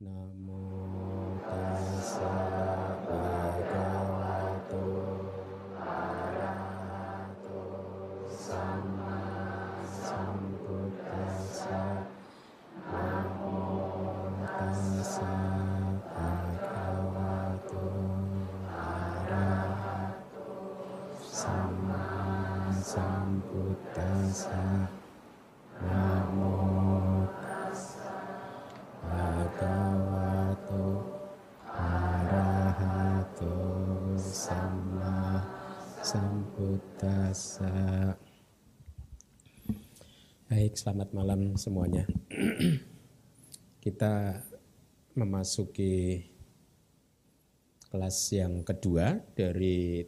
Namo tassa bhagavato arahato sama sambuddhassa. Namo tassa bhagavato arahato sama sambuddhassa. Namo bhagavato arahato sama sambuddhassa. Baik, selamat malam semuanya. Kita memasuki kelas yang kedua dari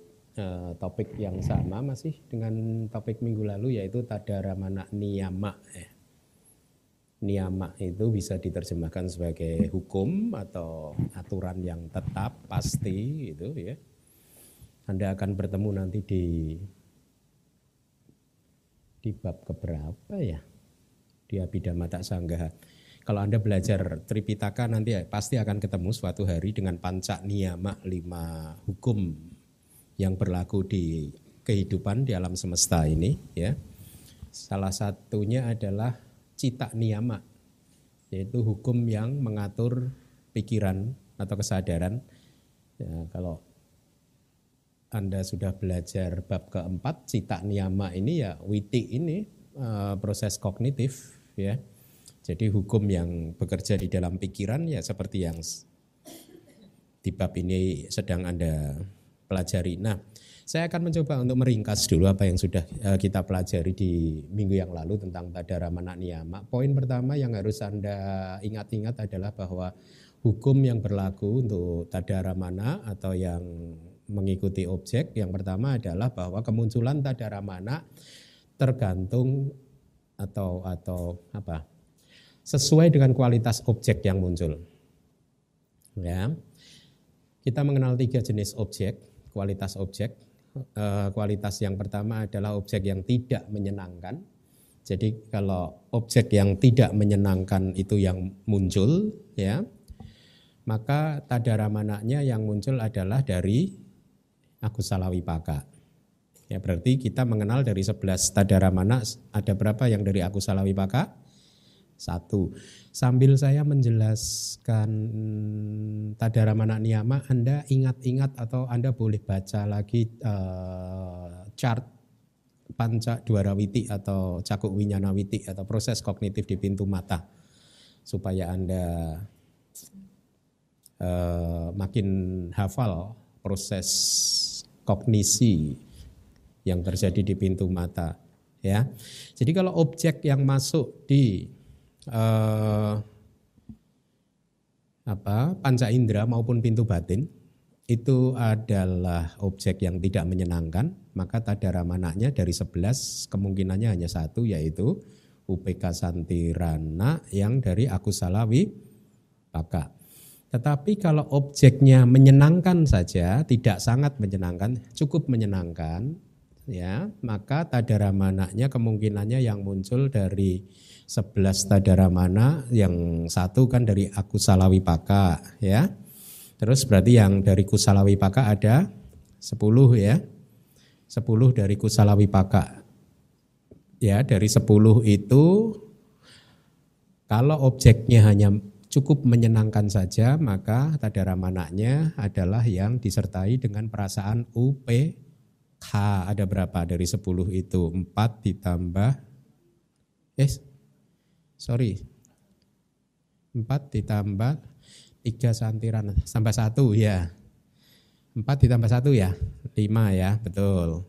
topik yang sama masih dengan topik minggu lalu, yaitu Tadaramana Niyama. Niyama itu bisa diterjemahkan sebagai hukum atau aturan yang tetap, pasti gitu ya. Anda akan bertemu nanti di bab keberapa ya? Di Abhidhamma Sanggaha. Kalau Anda belajar Tripitaka nanti pasti akan ketemu suatu hari dengan panca niyama, 5 hukum yang berlaku di kehidupan di alam semesta ini ya. Salah satunya adalah cita niyama, yaitu hukum yang mengatur pikiran atau kesadaran. Ya, kalau Anda sudah belajar bab keempat, cita niyama ini ya witi ini proses kognitif ya. Jadi hukum yang bekerja di dalam pikiran ya seperti yang di bab ini sedang Anda pelajari. Nah, saya akan mencoba untuk meringkas dulu apa yang sudah kita pelajari di minggu yang lalu tentang Tadaramana Niyama. Poin pertama yang harus Anda ingat-ingat adalah bahwa hukum yang berlaku untuk Tadaramana atau yang mengikuti objek, yang pertama adalah bahwa kemunculan Tadaramana tergantung atau apa? Sesuai dengan kualitas objek yang muncul. Ya. Kita mengenal 3 jenis objek, kualitas objek. Kualitas yang pertama adalah objek yang tidak menyenangkan. Jadi kalau objek yang tidak menyenangkan itu yang muncul ya, maka Tadaramananya yang muncul adalah dari akusala wipaka. Ya, berarti kita mengenal dari 11 Tadaramana, ada berapa yang dari akusala wipaka? 1. Sambil saya menjelaskan Tadaramana Niyama, Anda ingat-ingat atau Anda boleh baca lagi chart panca dwarawiti atau cakuk winyanawiti atau proses kognitif di pintu mata, supaya Anda makin hafal proses kognisi yang terjadi di pintu mata ya. Jadi kalau objek yang masuk di panca indera maupun pintu batin itu adalah objek yang tidak menyenangkan, maka Tadaramananya dari 11 kemungkinannya hanya 1, yaitu upeka santirana yang dari akusala wipaka. Tetapi kalau objeknya menyenangkan saja, tidak sangat menyenangkan, cukup menyenangkan ya, maka Tadaramananya kemungkinannya yang muncul dari 11 Tadaramana, yang 1 kan dari akusala wipaka ya. Terus berarti yang dari kusala wipaka ada 10 ya. 10 dari kusala wipaka. Ya, dari 10 itu kalau objeknya hanya cukup menyenangkan saja, maka Tadaramananya adalah yang disertai dengan perasaan UPK. Ada berapa dari 10 itu? 4 ditambah 4 ditambah 3 santiran tambah 1 ya. 4 ditambah 1 ya, 5 ya, betul.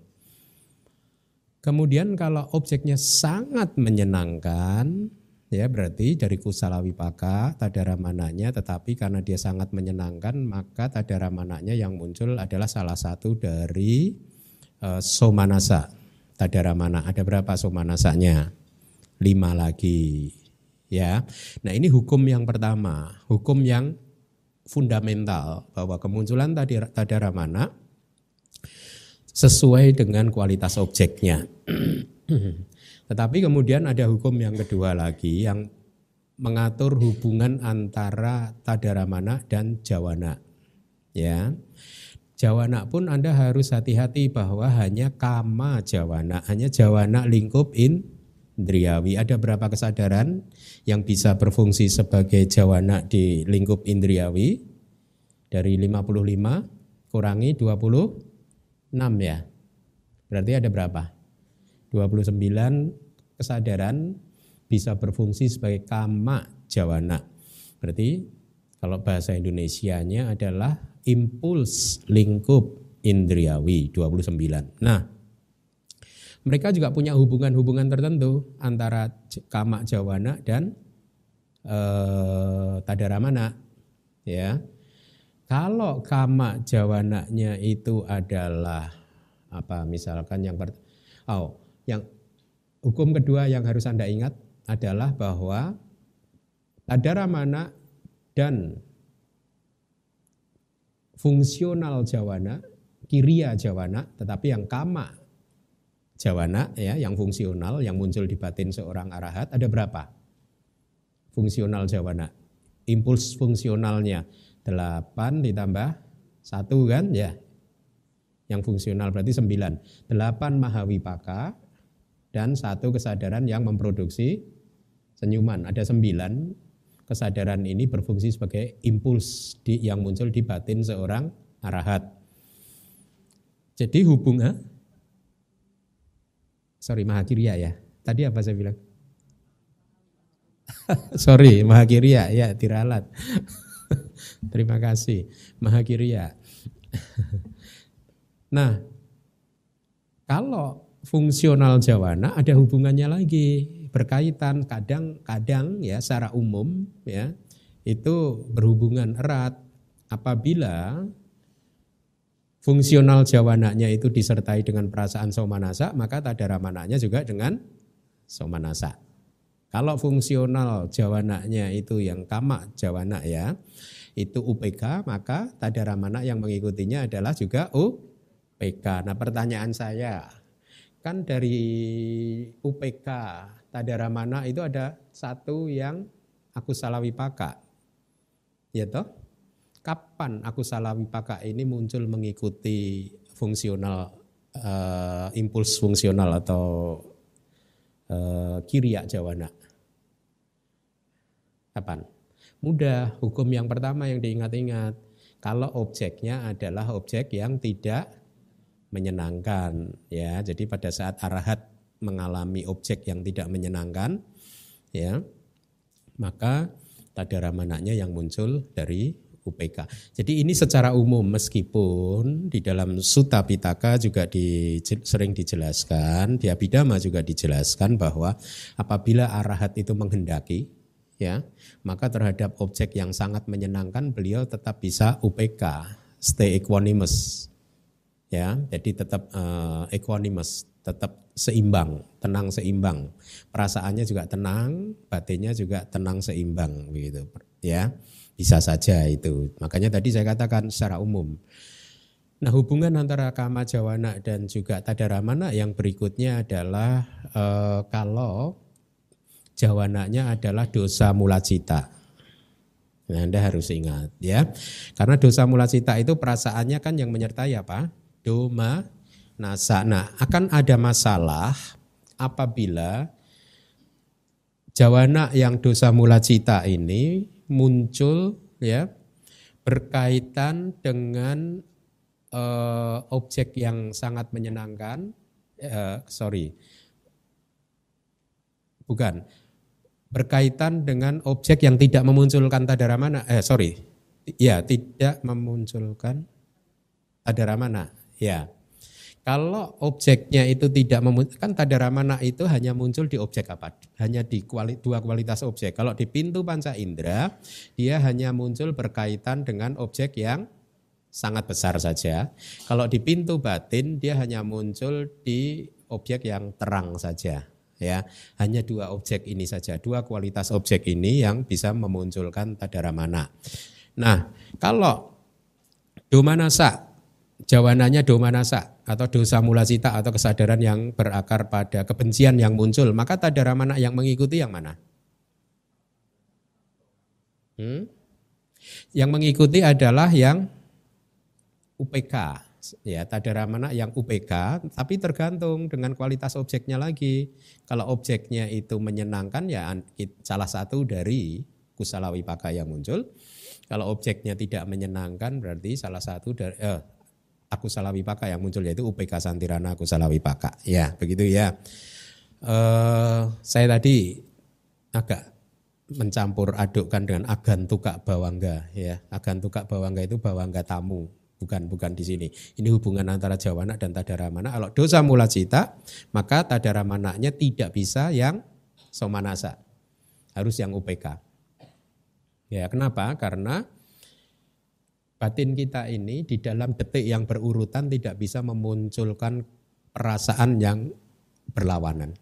Kemudian kalau objeknya sangat menyenangkan, ya berarti dari kusala wipaka Tadaramananya, tetapi karena dia sangat menyenangkan, maka Tadaramananya yang muncul adalah salah satu dari somanasa Tadaramana. Ada berapa somanasanya? 5 lagi. Ya, nah ini hukum yang pertama, hukum yang fundamental bahwa kemunculan Tadaramana sesuai dengan kualitas objeknya. Tetapi kemudian ada hukum yang kedua lagi yang mengatur hubungan antara tadaramana dan jawana. Ya. Jawana pun Anda harus hati-hati bahwa hanya kama jawana, hanya jawana lingkup indriawi. Ada berapa kesadaran yang bisa berfungsi sebagai jawana di lingkup indriawi? Dari 55 kurangi 26 ya. Berarti ada berapa? 29 kesadaran bisa berfungsi sebagai kama jawana. Berarti kalau bahasa Indonesianya adalah impuls lingkup indriawi 29. Nah, mereka juga punya hubungan-hubungan tertentu antara kama jawana dan tadaramana. Ya, kalau kama jawananya itu adalah apa? Misalkan yang hukum kedua yang harus Anda ingat adalah bahwa tadaramana dan fungsional jawana, kiriya jawana, tetapi yang kama jawana ya, yang fungsional yang muncul di batin seorang arahat ada berapa? Fungsional jawana. Impuls fungsionalnya 8 ditambah 1 kan ya. Yang fungsional berarti 9. 8 mahawipaka dan 1 kesadaran yang memproduksi senyuman. Ada 9. Kesadaran ini berfungsi sebagai impuls yang muncul di batin seorang arahat. Jadi mahakiriya ya. Tadi apa saya bilang? Mahakiriya ya, diralat. Terima kasih. Mahakiriya. Nah, kalau fungsional jawana ada hubungannya lagi, berkaitan kadang-kadang ya secara umum ya itu berhubungan erat apabila fungsional jawananya itu disertai dengan perasaan somanasa, maka tadaramananya juga dengan somanasa. Kalau fungsional jawananya itu yang kama jawana ya, itu UPK, maka tadaramana yang mengikutinya adalah juga UPK. Nah, pertanyaan saya, kan dari UPK tadaramana itu ada satu yang akusala wipaka. Ya toh? Kapan akusala wipaka ini muncul mengikuti fungsional impuls fungsional atau kiriya jawana? Kapan? Mudah, hukum yang pertama yang diingat-ingat. Kalau objeknya adalah objek yang tidak menyenangkan, ya. Jadi pada saat arahat mengalami objek yang tidak menyenangkan, ya, maka tadaramananya yang muncul dari UPK. Jadi ini secara umum, meskipun di dalam Sutta Pitaka juga sering dijelaskan, di Abhidhamma juga dijelaskan bahwa apabila arahat itu menghendaki, ya, maka terhadap objek yang sangat menyenangkan beliau tetap bisa UPK, stay equanimous. Ya, jadi tetap equanimous, tetap seimbang, tenang seimbang. Perasaannya juga tenang, batinnya juga tenang seimbang begitu. Ya, bisa saja itu. Makanya tadi saya katakan secara umum. Nah, hubungan antara kama jawana dan juga tadaramana yang berikutnya adalah kalau jawananya adalah dosa mula cita. Nah, Anda harus ingat ya. Karena dosa mula cita itu perasaannya kan yang menyertai apa? Doma nasa. Nah, akan ada masalah apabila jawana yang dosa mula cita ini muncul ya berkaitan dengan objek yang sangat menyenangkan. Berkaitan dengan objek yang tidak memunculkan tadaramana. Tidak memunculkan tadaramana. Ya, kalau objeknya itu tidak memunculkan tadaramana itu hanya muncul di objek apa? Hanya di dua kualitas objek. Kalau di pintu panca indera, dia hanya muncul berkaitan dengan objek yang sangat besar saja. Kalau di pintu batin, dia hanya muncul di objek yang terang saja. Ya, hanya dua objek ini saja, dua kualitas objek ini yang bisa memunculkan tadaramana. Nah, kalau domanasa, jawananya domanasa atau dosa mula cita atau kesadaran yang berakar pada kebencian yang muncul, maka tadaramana yang mengikuti yang mana? Hmm? Yang mengikuti adalah yang UPK, ya tadara mana yang UPK, tapi tergantung dengan kualitas objeknya lagi. Kalau objeknya itu menyenangkan ya salah satu dari kusala wipaka yang muncul. Kalau objeknya tidak menyenangkan berarti salah satu dari akusala wipaka yang muncul yaitu UPK santirana akusala wipaka. Ya begitu ya. Saya tadi agak mencampur adukkan dengan agantuka bawangga ya. Agantuka bawangga itu bawangga tamu, bukan di sini. Ini hubungan antara jawana dan tadaramana. Kalau dosa mula cita, maka tadaramananya tidak bisa yang somanasa. Harus yang UPK. Ya, kenapa? Karena batin kita ini di dalam detik yang berurutan tidak bisa memunculkan perasaan yang berlawanan.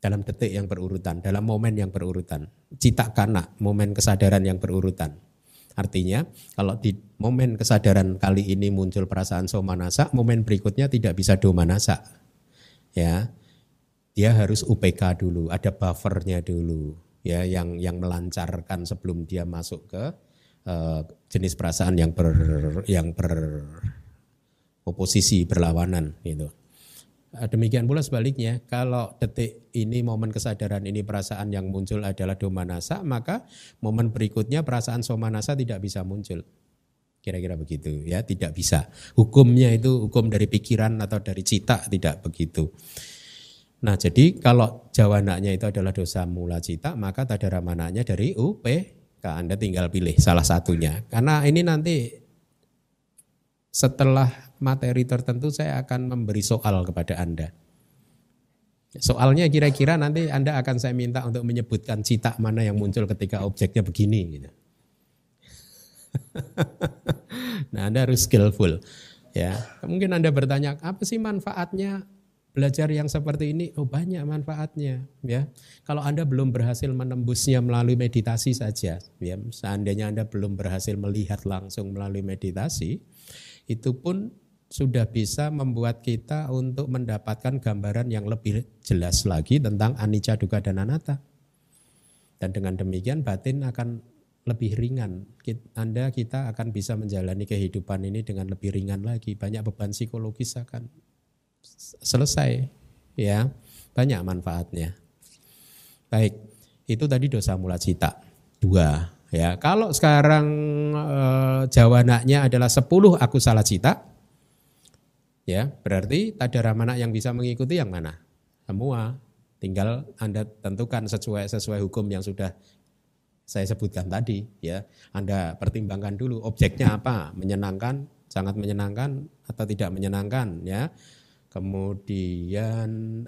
Dalam detik yang berurutan, dalam momen yang berurutan. Cita kana, momen kesadaran yang berurutan. Artinya kalau di momen kesadaran kali ini muncul perasaan somanasa, momen berikutnya tidak bisa domanasa. Ya, dia harus UPK dulu, ada buffernya dulu, ya yang melancarkan sebelum dia masuk ke jenis perasaan yang beroposisi, berlawanan gitu. Demikian pula sebaliknya, kalau detik ini momen kesadaran ini perasaan yang muncul adalah domanasa, maka momen berikutnya perasaan somanasa tidak bisa muncul. Kira-kira begitu ya, tidak bisa. Hukumnya itu hukum dari pikiran atau dari cita, tidak begitu. Nah jadi kalau jawananya itu adalah dosa mula cita, maka tadaramananya dari UPK, Anda tinggal pilih salah satunya. Karena ini nanti setelah materi tertentu saya akan memberi soal kepada Anda. Soalnya kira-kira nanti Anda akan saya minta untuk menyebutkan cita mana yang muncul ketika objeknya begini. Gitu. Nah Anda harus skillful. Ya, mungkin Anda bertanya apa sih manfaatnya belajar yang seperti ini? Oh banyak manfaatnya. Ya, kalau Anda belum berhasil menembusnya melalui meditasi saja, ya, seandainya Anda belum berhasil melihat langsung melalui meditasi, itu pun sudah bisa membuat kita untuk mendapatkan gambaran yang lebih jelas lagi tentang anicca, dukkha dan anatta. Dan dengan demikian batin akan lebih ringan. Kita akan bisa menjalani kehidupan ini dengan lebih ringan lagi. Banyak beban psikologis akan selesai. Ya, banyak manfaatnya. Baik, itu tadi dosa mula cita 2. Ya, kalau sekarang jawananya adalah 10 akusala cita, ya berarti tadaramana yang bisa mengikuti yang mana? Semua. Tinggal Anda tentukan sesuai hukum yang sudah saya sebutkan tadi. Ya, Anda pertimbangkan dulu objeknya apa, menyenangkan, sangat menyenangkan atau tidak menyenangkan. Ya, kemudian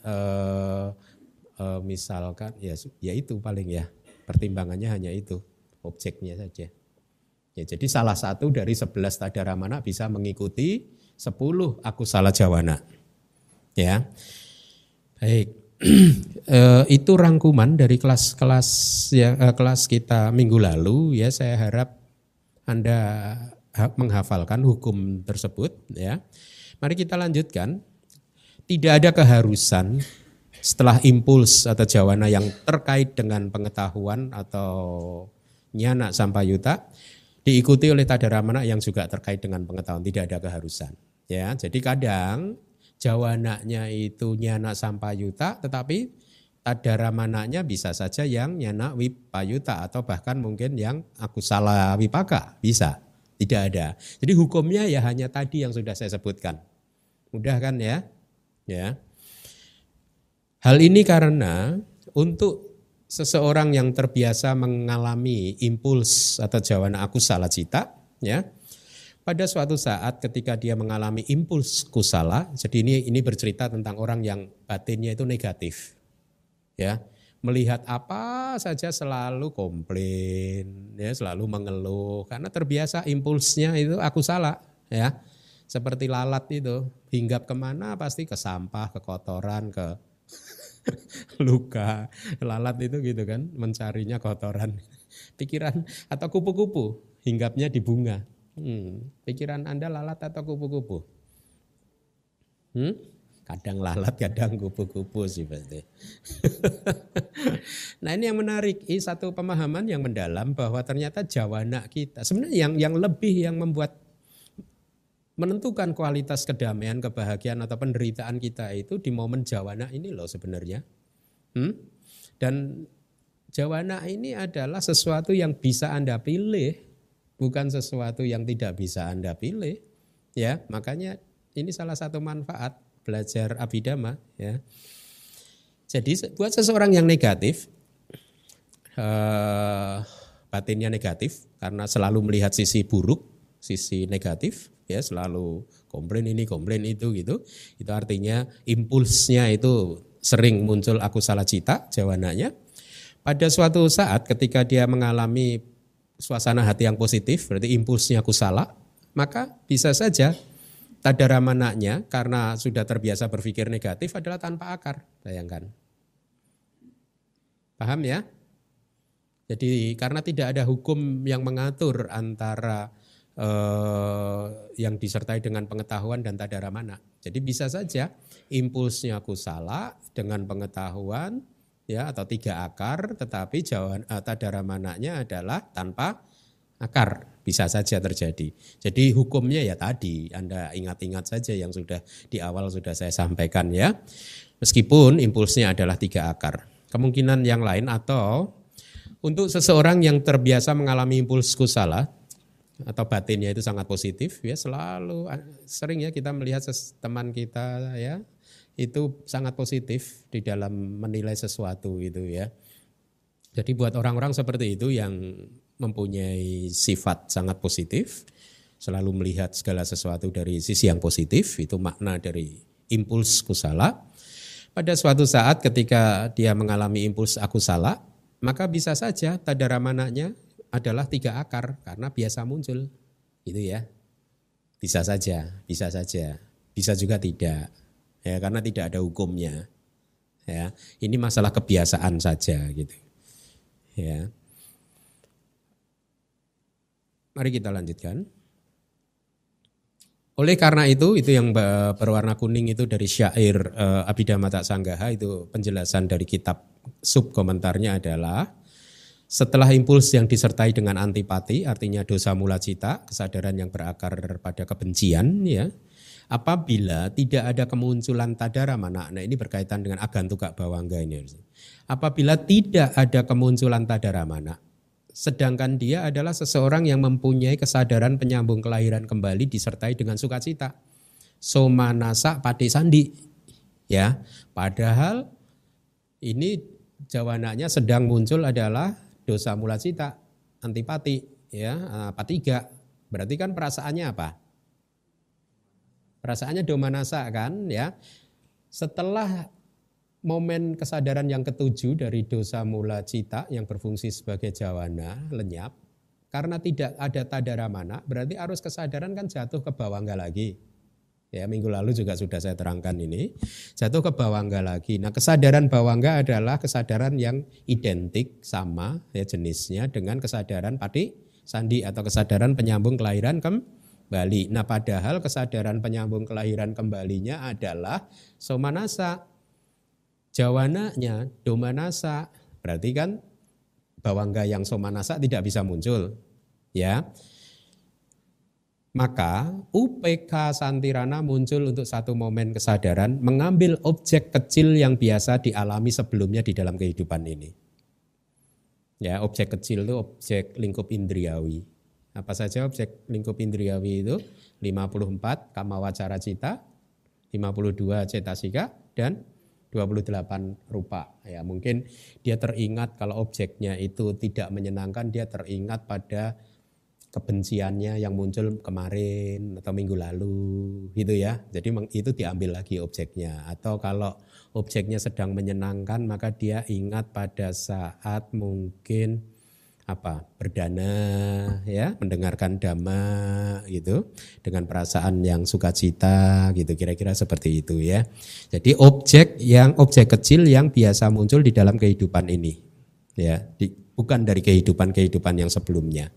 misalkan ya itu paling ya pertimbangannya hanya itu. Objeknya saja. Ya, jadi salah satu dari 11 tadaramana bisa mengikuti 10 akusala jawana. Ya. Baik. Itu rangkuman dari kelas kita minggu lalu ya, saya harap Anda menghafalkan hukum tersebut ya. Mari kita lanjutkan. Tidak ada keharusan setelah impuls atau jawana yang terkait dengan pengetahuan atau nyana sampayuta diikuti oleh tadaramana yang juga terkait dengan pengetahuan, tidak ada keharusan. Ya, jadi kadang jawananya itu nyana sampayuta, tetapi tadaramananya bisa saja yang nyana wipayuta atau bahkan mungkin yang akusala wipaka, bisa. Tidak ada. Jadi hukumnya ya hanya tadi yang sudah saya sebutkan. Mudah kan ya? Ya. Hal ini karena untuk seseorang yang terbiasa mengalami impuls atau jawana akusala cita, ya, pada suatu saat ketika dia mengalami impuls kusala, jadi ini bercerita tentang orang yang batinnya itu negatif, ya, melihat apa saja selalu komplain, ya, selalu mengeluh karena terbiasa impulsnya itu akusala, ya, seperti lalat itu, hinggap kemana pasti ke sampah, ke kotoran, ke luka. Lalat itu gitu kan, mencarinya kotoran. Pikiran atau kupu-kupu, hinggapnya di bunga. Pikiran Anda lalat atau kupu-kupu? Kadang lalat, kadang kupu-kupu sih pasti. Nah ini yang menarik, ini satu pemahaman yang mendalam bahwa ternyata jawana kita, sebenarnya yang lebih yang membuat menentukan kualitas kedamaian, kebahagiaan atau penderitaan kita itu di momen jawana ini loh sebenarnya. Dan jawana ini adalah sesuatu yang bisa Anda pilih, bukan sesuatu yang tidak bisa Anda pilih. Ya, makanya ini salah satu manfaat belajar Abhidhamma, ya. Jadi buat seseorang yang negatif, batinnya negatif karena selalu melihat sisi buruk, sisi negatif, ya selalu komplain ini, komplain itu gitu. Itu artinya impulsnya itu sering muncul akusala cita, jawananya. Pada suatu saat ketika dia mengalami suasana hati yang positif, berarti impulsnya kusala, maka bisa saja tadaramananya karena sudah terbiasa berpikir negatif adalah tanpa akar, bayangkan. Paham ya? Jadi karena tidak ada hukum yang mengatur antara yang disertai dengan pengetahuan dan tadaramana. Jadi bisa saja impulsnya kusala dengan pengetahuan ya atau 3 akar, tetapi tadaramananya adalah tanpa akar, bisa saja terjadi. Jadi hukumnya ya tadi, Anda ingat-ingat saja yang sudah di awal sudah saya sampaikan ya. Meskipun impulsnya adalah 3 akar. Kemungkinan yang lain atau untuk seseorang yang terbiasa mengalami impuls kusala atau batinnya itu sangat positif ya, selalu sering ya kita melihat teman kita ya itu sangat positif di dalam menilai sesuatu gitu ya. Jadi buat orang-orang seperti itu yang mempunyai sifat sangat positif, selalu melihat segala sesuatu dari sisi yang positif, itu makna dari impuls kusala. Pada suatu saat ketika dia mengalami impuls akusala, maka bisa saja tadaramananya adalah 3 akar karena biasa muncul, gitu ya. Bisa saja, bisa juga tidak, ya karena tidak ada hukumnya. Ya, ini masalah kebiasaan saja, gitu. Ya. Mari kita lanjutkan. Oleh karena itu yang berwarna kuning itu dari syair Abhidhamma Sanggaha, itu penjelasan dari kitab sub komentarnya adalah setelah impuls yang disertai dengan antipati, artinya dosa mula cita, kesadaran yang berakar pada kebencian, ya. Apabila tidak ada kemunculan tadaramana, nah ini berkaitan dengan agantuka bawangga ini. Apabila tidak ada kemunculan tadaramana, sedangkan dia adalah seseorang yang mempunyai kesadaran penyambung kelahiran kembali disertai dengan sukacita. Somanasa patisandi. Ya, padahal ini jawananya sedang muncul adalah dosa mula cita, antipati, ya, patiga. Berarti kan perasaannya apa? Perasaannya domanasa kan, ya. Setelah momen kesadaran yang ketujuh dari dosa mula cita yang berfungsi sebagai jawana lenyap, karena tidak ada tadaramana, berarti arus kesadaran kan jatuh ke bawangga lagi. Ya, minggu lalu juga sudah saya terangkan ini, jatuh ke bawangga lagi. Nah, kesadaran bawangga adalah kesadaran yang identik sama ya jenisnya dengan kesadaran pati sandi atau kesadaran penyambung kelahiran kembali. Nah, padahal kesadaran penyambung kelahiran kembalinya adalah somanasa. Jawananya domanasa, berarti kan bawangga yang somanasa tidak bisa muncul, ya. Maka UPK Santirana muncul untuk satu momen kesadaran mengambil objek kecil yang biasa dialami sebelumnya di dalam kehidupan ini. Ya, objek kecil itu objek lingkup indriawi. Apa saja objek lingkup indriawi itu? 54 kamawacara cita, 52 cetasika, dan 28 rupa. Ya, mungkin dia teringat kalau objeknya itu tidak menyenangkan, dia teringat pada kebenciannya yang muncul kemarin atau minggu lalu gitu ya. Jadi itu diambil lagi objeknya. Atau kalau objeknya sedang menyenangkan maka dia ingat pada saat mungkin berdana ya, mendengarkan dhamma gitu dengan perasaan yang sukacita gitu, kira-kira seperti itu ya. Jadi objek kecil yang biasa muncul di dalam kehidupan ini ya, bukan dari kehidupan yang sebelumnya.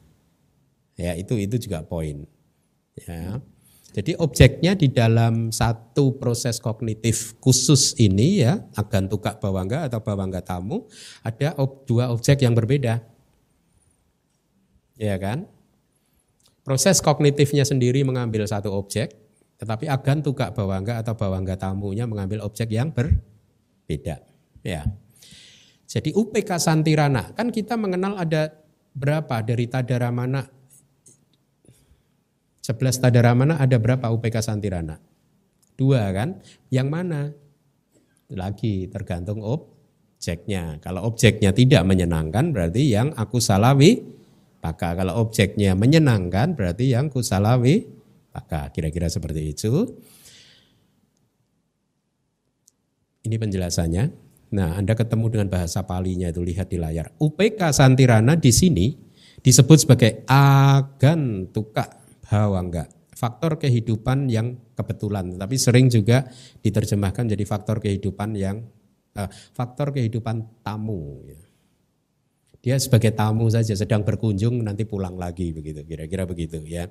Ya, itu juga poin. Ya. Jadi objeknya di dalam satu proses kognitif khusus ini ya, agantuka bawangga atau bawangga tamu, ada dua objek yang berbeda. Ya kan? Proses kognitifnya sendiri mengambil satu objek, tetapi agantuka bawangga atau bawangga tamunya mengambil objek yang berbeda. Ya. Jadi UPK Santirana, kan kita mengenal ada berapa dari Tadaramana? 11 Tadaramana ada berapa UPK Santirana? 2 kan? Yang mana? Lagi tergantung objeknya. Kalau objeknya tidak menyenangkan berarti yang akusalawi paka. Kalau objeknya menyenangkan berarti yang kusalawi paka. Kira-kira seperti itu. Ini penjelasannya. Nah, Anda ketemu dengan bahasa Palinya itu, lihat di layar. UPK Santirana di sini disebut sebagai agantuka bawangga, faktor kehidupan yang kebetulan, tapi sering juga diterjemahkan jadi faktor kehidupan yang faktor kehidupan tamu. Dia sebagai tamu saja, sedang berkunjung nanti pulang lagi begitu, kira-kira begitu ya.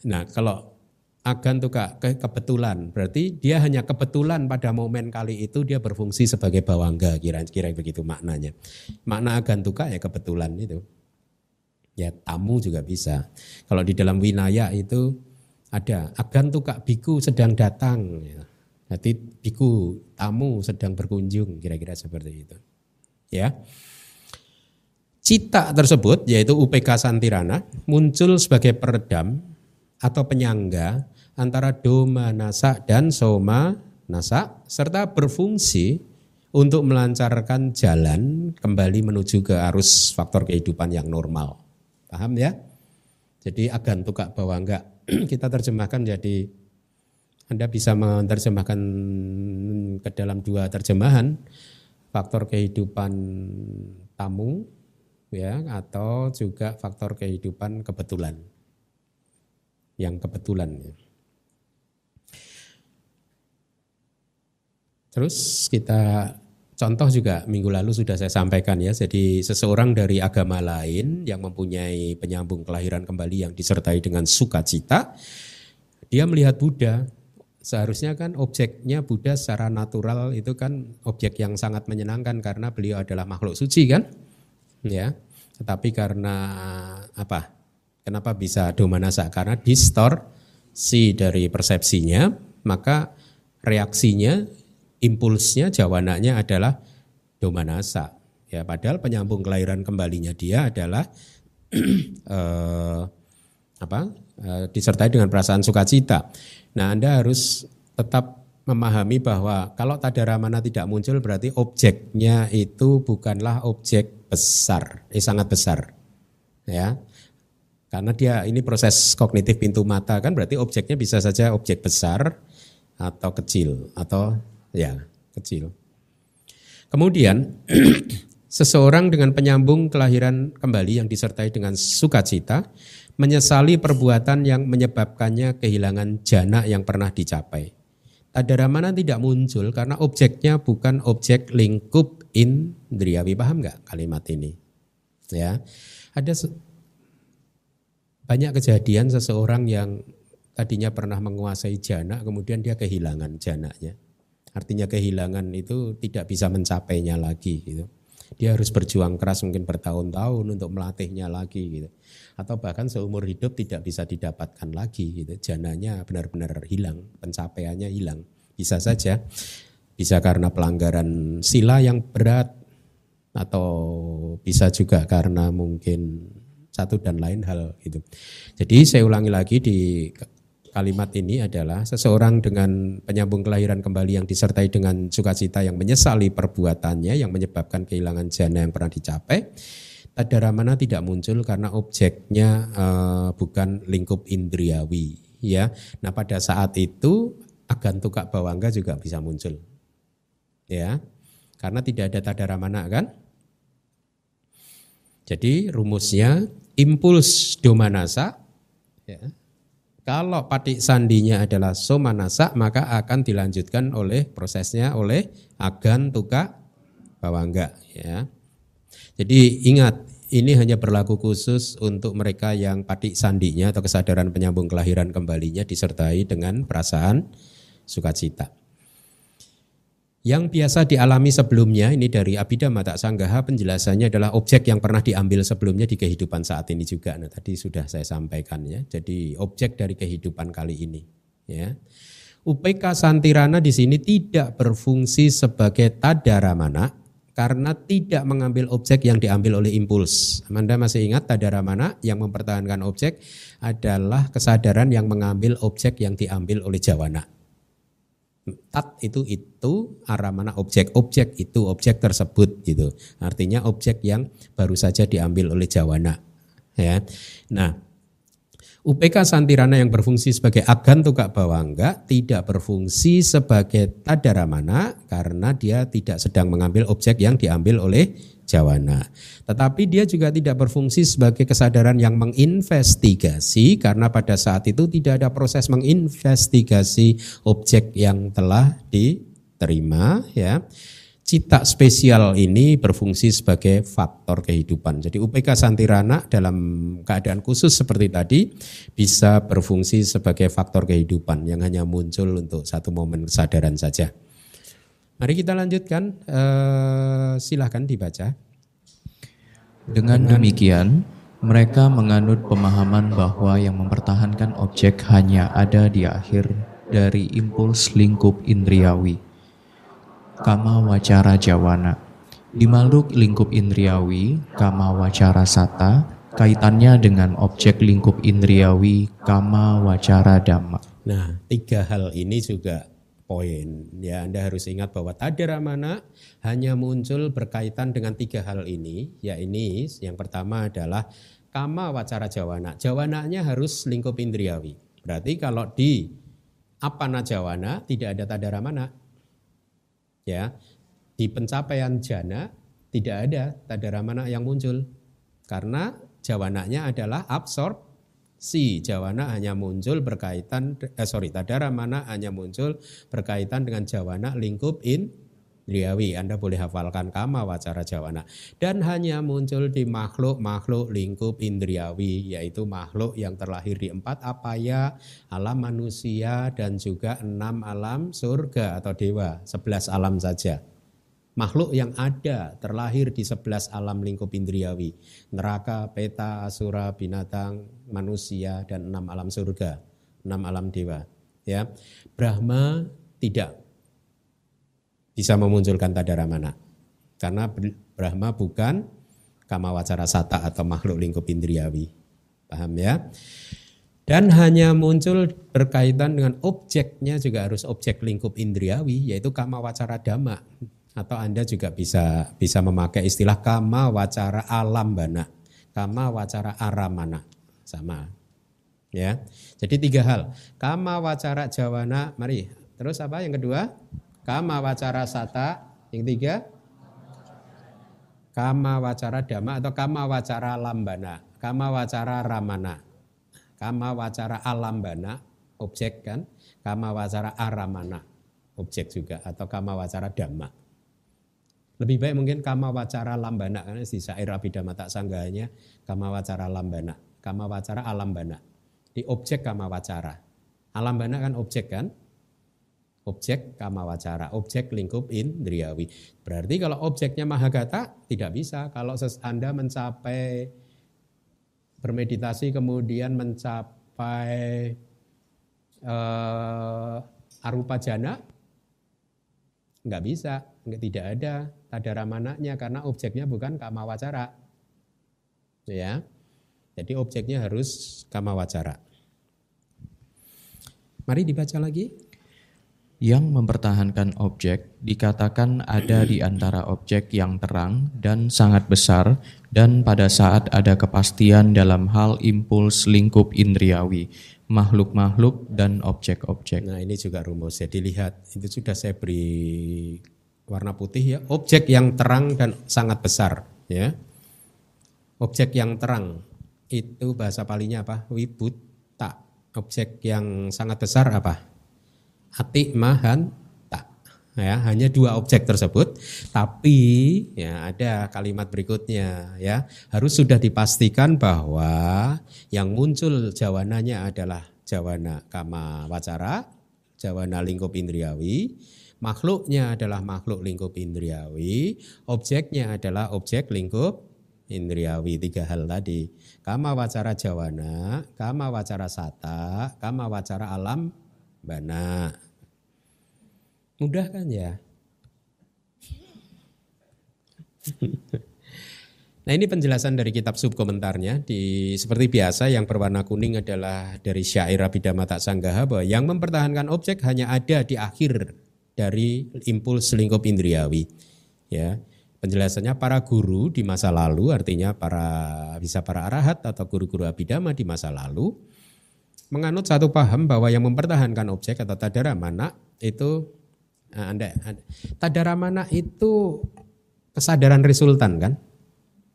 Nah, kalau agantuka kebetulan, berarti dia hanya kebetulan pada momen kali itu dia berfungsi sebagai bawangga, kira-kira begitu maknanya. Makna agantuka ya kebetulan itu. Ya tamu juga bisa. Kalau di dalam winaya itu ada agantuka biku sedang datang. Berarti biku tamu sedang berkunjung, kira-kira seperti itu. Ya. Cita tersebut yaitu UPK Santirana muncul sebagai peredam atau penyangga antara doma nasa dan soma nasa serta berfungsi untuk melancarkan jalan kembali menuju ke arus faktor kehidupan yang normal. Paham ya? Jadi agantuka bawangga kita terjemahkan jadi Anda bisa menerjemahkan ke dalam dua terjemahan, faktor kehidupan tamu ya atau juga faktor kehidupan kebetulan. Yang kebetulan ya. Terus kita contoh juga minggu lalu sudah saya sampaikan ya. Jadi seseorang dari agama lain yang mempunyai penyambung kelahiran kembali yang disertai dengan sukacita, dia melihat Buddha. Seharusnya kan objeknya Buddha secara natural itu kan objek yang sangat menyenangkan karena beliau adalah makhluk suci kan? Ya. Tetapi karena apa? Kenapa bisa domanasa? Karena distorsi dari persepsinya, maka reaksinya impulsnya, jawananya adalah domanasa. Ya, padahal penyambung kelahiran kembalinya dia adalah disertai dengan perasaan sukacita. Nah, Anda harus tetap memahami bahwa kalau Tadaramana tidak muncul berarti objeknya itu bukanlah objek besar, sangat besar. Ya. Karena dia ini proses kognitif pintu mata kan berarti objeknya bisa saja objek besar atau kecil atau ya, kecil. Kemudian seseorang dengan penyambung kelahiran kembali yang disertai dengan sukacita menyesali perbuatan yang menyebabkannya kehilangan jana yang pernah dicapai. Tadaramana tidak muncul karena objeknya bukan objek lingkup indriawi. Paham nggak kalimat ini? Ya, ada banyak kejadian seseorang yang tadinya pernah menguasai jana kemudian dia kehilangan jananya. Artinya kehilangan itu tidak bisa mencapainya lagi gitu. Dia harus berjuang keras mungkin bertahun-tahun untuk melatihnya lagi gitu. Atau bahkan seumur hidup tidak bisa didapatkan lagi gitu. Jananya benar-benar hilang, pencapaiannya hilang. Bisa saja, bisa karena pelanggaran sila yang berat atau bisa juga karena mungkin satu dan lain hal gitu. Jadi saya ulangi lagi di kalimat ini adalah seseorang dengan penyambung kelahiran kembali yang disertai dengan sukacita yang menyesali perbuatannya yang menyebabkan kehilangan jana yang pernah dicapai. Tadaramana tidak muncul karena objeknya bukan lingkup indriawi. Ya, nah pada saat itu agantuka bawangga juga bisa muncul. Ya, karena tidak ada tadaramana kan. Jadi rumusnya impuls domanasa. Ya. Kalau patik sandinya adalah somanasa maka akan dilanjutkan oleh prosesnya oleh agantuka bawangga ya. Jadi ingat ini hanya berlaku khusus untuk mereka yang patik sandinya atau kesadaran penyambung kelahiran kembalinya disertai dengan perasaan sukacita. Yang biasa dialami sebelumnya, ini dari Abhidhamma Sanggaha, penjelasannya adalah objek yang pernah diambil sebelumnya di kehidupan saat ini juga. Nah, tadi sudah saya sampaikan ya. Jadi objek dari kehidupan kali ini. Ya. UPK Santirana di sini tidak berfungsi sebagai tadaramana karena tidak mengambil objek yang diambil oleh impuls. Anda masih ingat tadaramana yang mempertahankan objek adalah kesadaran yang mengambil objek yang diambil oleh jawana. Tat itu aramana objek itu objek tersebut gitu. Artinya objek yang baru saja diambil oleh jawana. Ya. Nah, UPK Santirana yang berfungsi sebagai agantuka bawangga tidak berfungsi sebagai tadaramana karena dia tidak sedang mengambil objek yang diambil oleh jawana. Tetapi dia juga tidak berfungsi sebagai kesadaran yang menginvestigasi karena pada saat itu tidak ada proses menginvestigasi objek yang telah diterima ya. Cita spesial ini berfungsi sebagai faktor kehidupan. Jadi UPK Santirana dalam keadaan khusus seperti tadi bisa berfungsi sebagai faktor kehidupan yang hanya muncul untuk satu momen kesadaran saja. Mari kita lanjutkan, silahkan dibaca. Dengan demikian, mereka menganut pemahaman bahwa yang mempertahankan objek hanya ada di akhir dari impuls lingkup indriawi. Kama wacara jawana. Di makhluk lingkup indriawi, kama wacara sata, kaitannya dengan objek lingkup indriawi, kama wacara dhamma. Nah, 3 hal ini juga poin. Ya, Anda harus ingat bahwa tadaramana hanya muncul berkaitan dengan 3 hal ini. Ya, ini yang pertama adalah kama wacara jawana. Jawananya harus lingkup indriawi. Berarti kalau di apana jawana tidak ada tadaramana. Ya, di pencapaian jana tidak ada tadaramana yang muncul karena jawananya adalah absorpsi. Jawana hanya muncul berkaitan tadaramana hanya muncul berkaitan dengan jawana lingkup indriawi. Anda boleh hafalkan kama wacara jawana dan hanya muncul di makhluk lingkup indriawi, yaitu makhluk yang terlahir di 4 apaya, alam manusia dan juga 6 alam surga atau dewa, 11 alam saja. Makhluk yang ada terlahir di 11 alam lingkup indriawi, neraka, peta, asura, binatang, manusia dan 6 alam surga, 6 alam dewa. Ya, Brahma tidak bisa memunculkan tadaramana karena Brahma bukan kama wacara sata atau makhluk lingkup indriawi. Paham ya? Dan hanya muncul berkaitan dengan objeknya juga harus objek lingkup indriawi, yaitu kama wacara dhamma. Atau Anda juga bisa memakai istilah kama wacara alambana, kama wacara aramana, sama. Ya. Jadi 3 hal. Kama wacara jawana, mari. Terus apa yang kedua? Kama wacara sata, yang 3 kama wacara dhamma atau kama wacara lambana, kama wacara ramana. Kama wacara alambana, objek kan? Kama wacara aramana, objek juga, atau kama wacara dhamma. Lebih baik mungkin kama wacara lambana, karena di syair Abhidhamma Sanggahanya kama wacara lambana, kama wacara alambana. Di objek kama wacara. Alambana kan objek kan? Objek kama wacara, objek lingkup indriawi. Berarti kalau objeknya mahagata tidak bisa. Kalau Anda mencapai bermeditasi kemudian mencapai arupa jana, enggak bisa, tidak ada tadaramananya karena objeknya bukan kama wacara. Ya. Jadi objeknya harus kama wacara. Mari dibaca lagi. Yang mempertahankan objek dikatakan ada di antara objek yang terang dan sangat besar dan pada saat ada kepastian dalam hal impuls lingkup indriawi, makhluk-makhluk dan objek-objek. Nah, ini juga rumus. Jadi lihat, itu sudah saya beri warna putih ya. Objek yang terang dan sangat besar ya. Objek yang terang itu bahasa palinya apa? Wibuta. Objek yang sangat besar apa? Ati mahanta. ya, hanya 2 objek tersebut, tapi ya ada kalimat berikutnya ya, harus sudah dipastikan bahwa yang muncul jawananya adalah jawana kama wacara, jawana lingkup indriawi, makhluknya adalah makhluk lingkup indriawi, objeknya adalah objek lingkup indriawi. 3 hal tadi, kama wacara jawana, kama wacara sata, kama wacara alam bana. Mudah kan ya? Nah, ini penjelasan dari kitab subkomentarnya. Seperti biasa yang berwarna kuning adalah dari syair Abhidhamma Tak Sanggaha, bahwa yang mempertahankan objek hanya ada di akhir dari impuls lingkup indriawi. Ya, penjelasannya para guru di masa lalu, artinya bisa para arahat atau guru-guru Abhidhamma di masa lalu, menganut satu paham bahwa yang mempertahankan objek atau tadaramana itu tadaramana itu kesadaran resultan kan?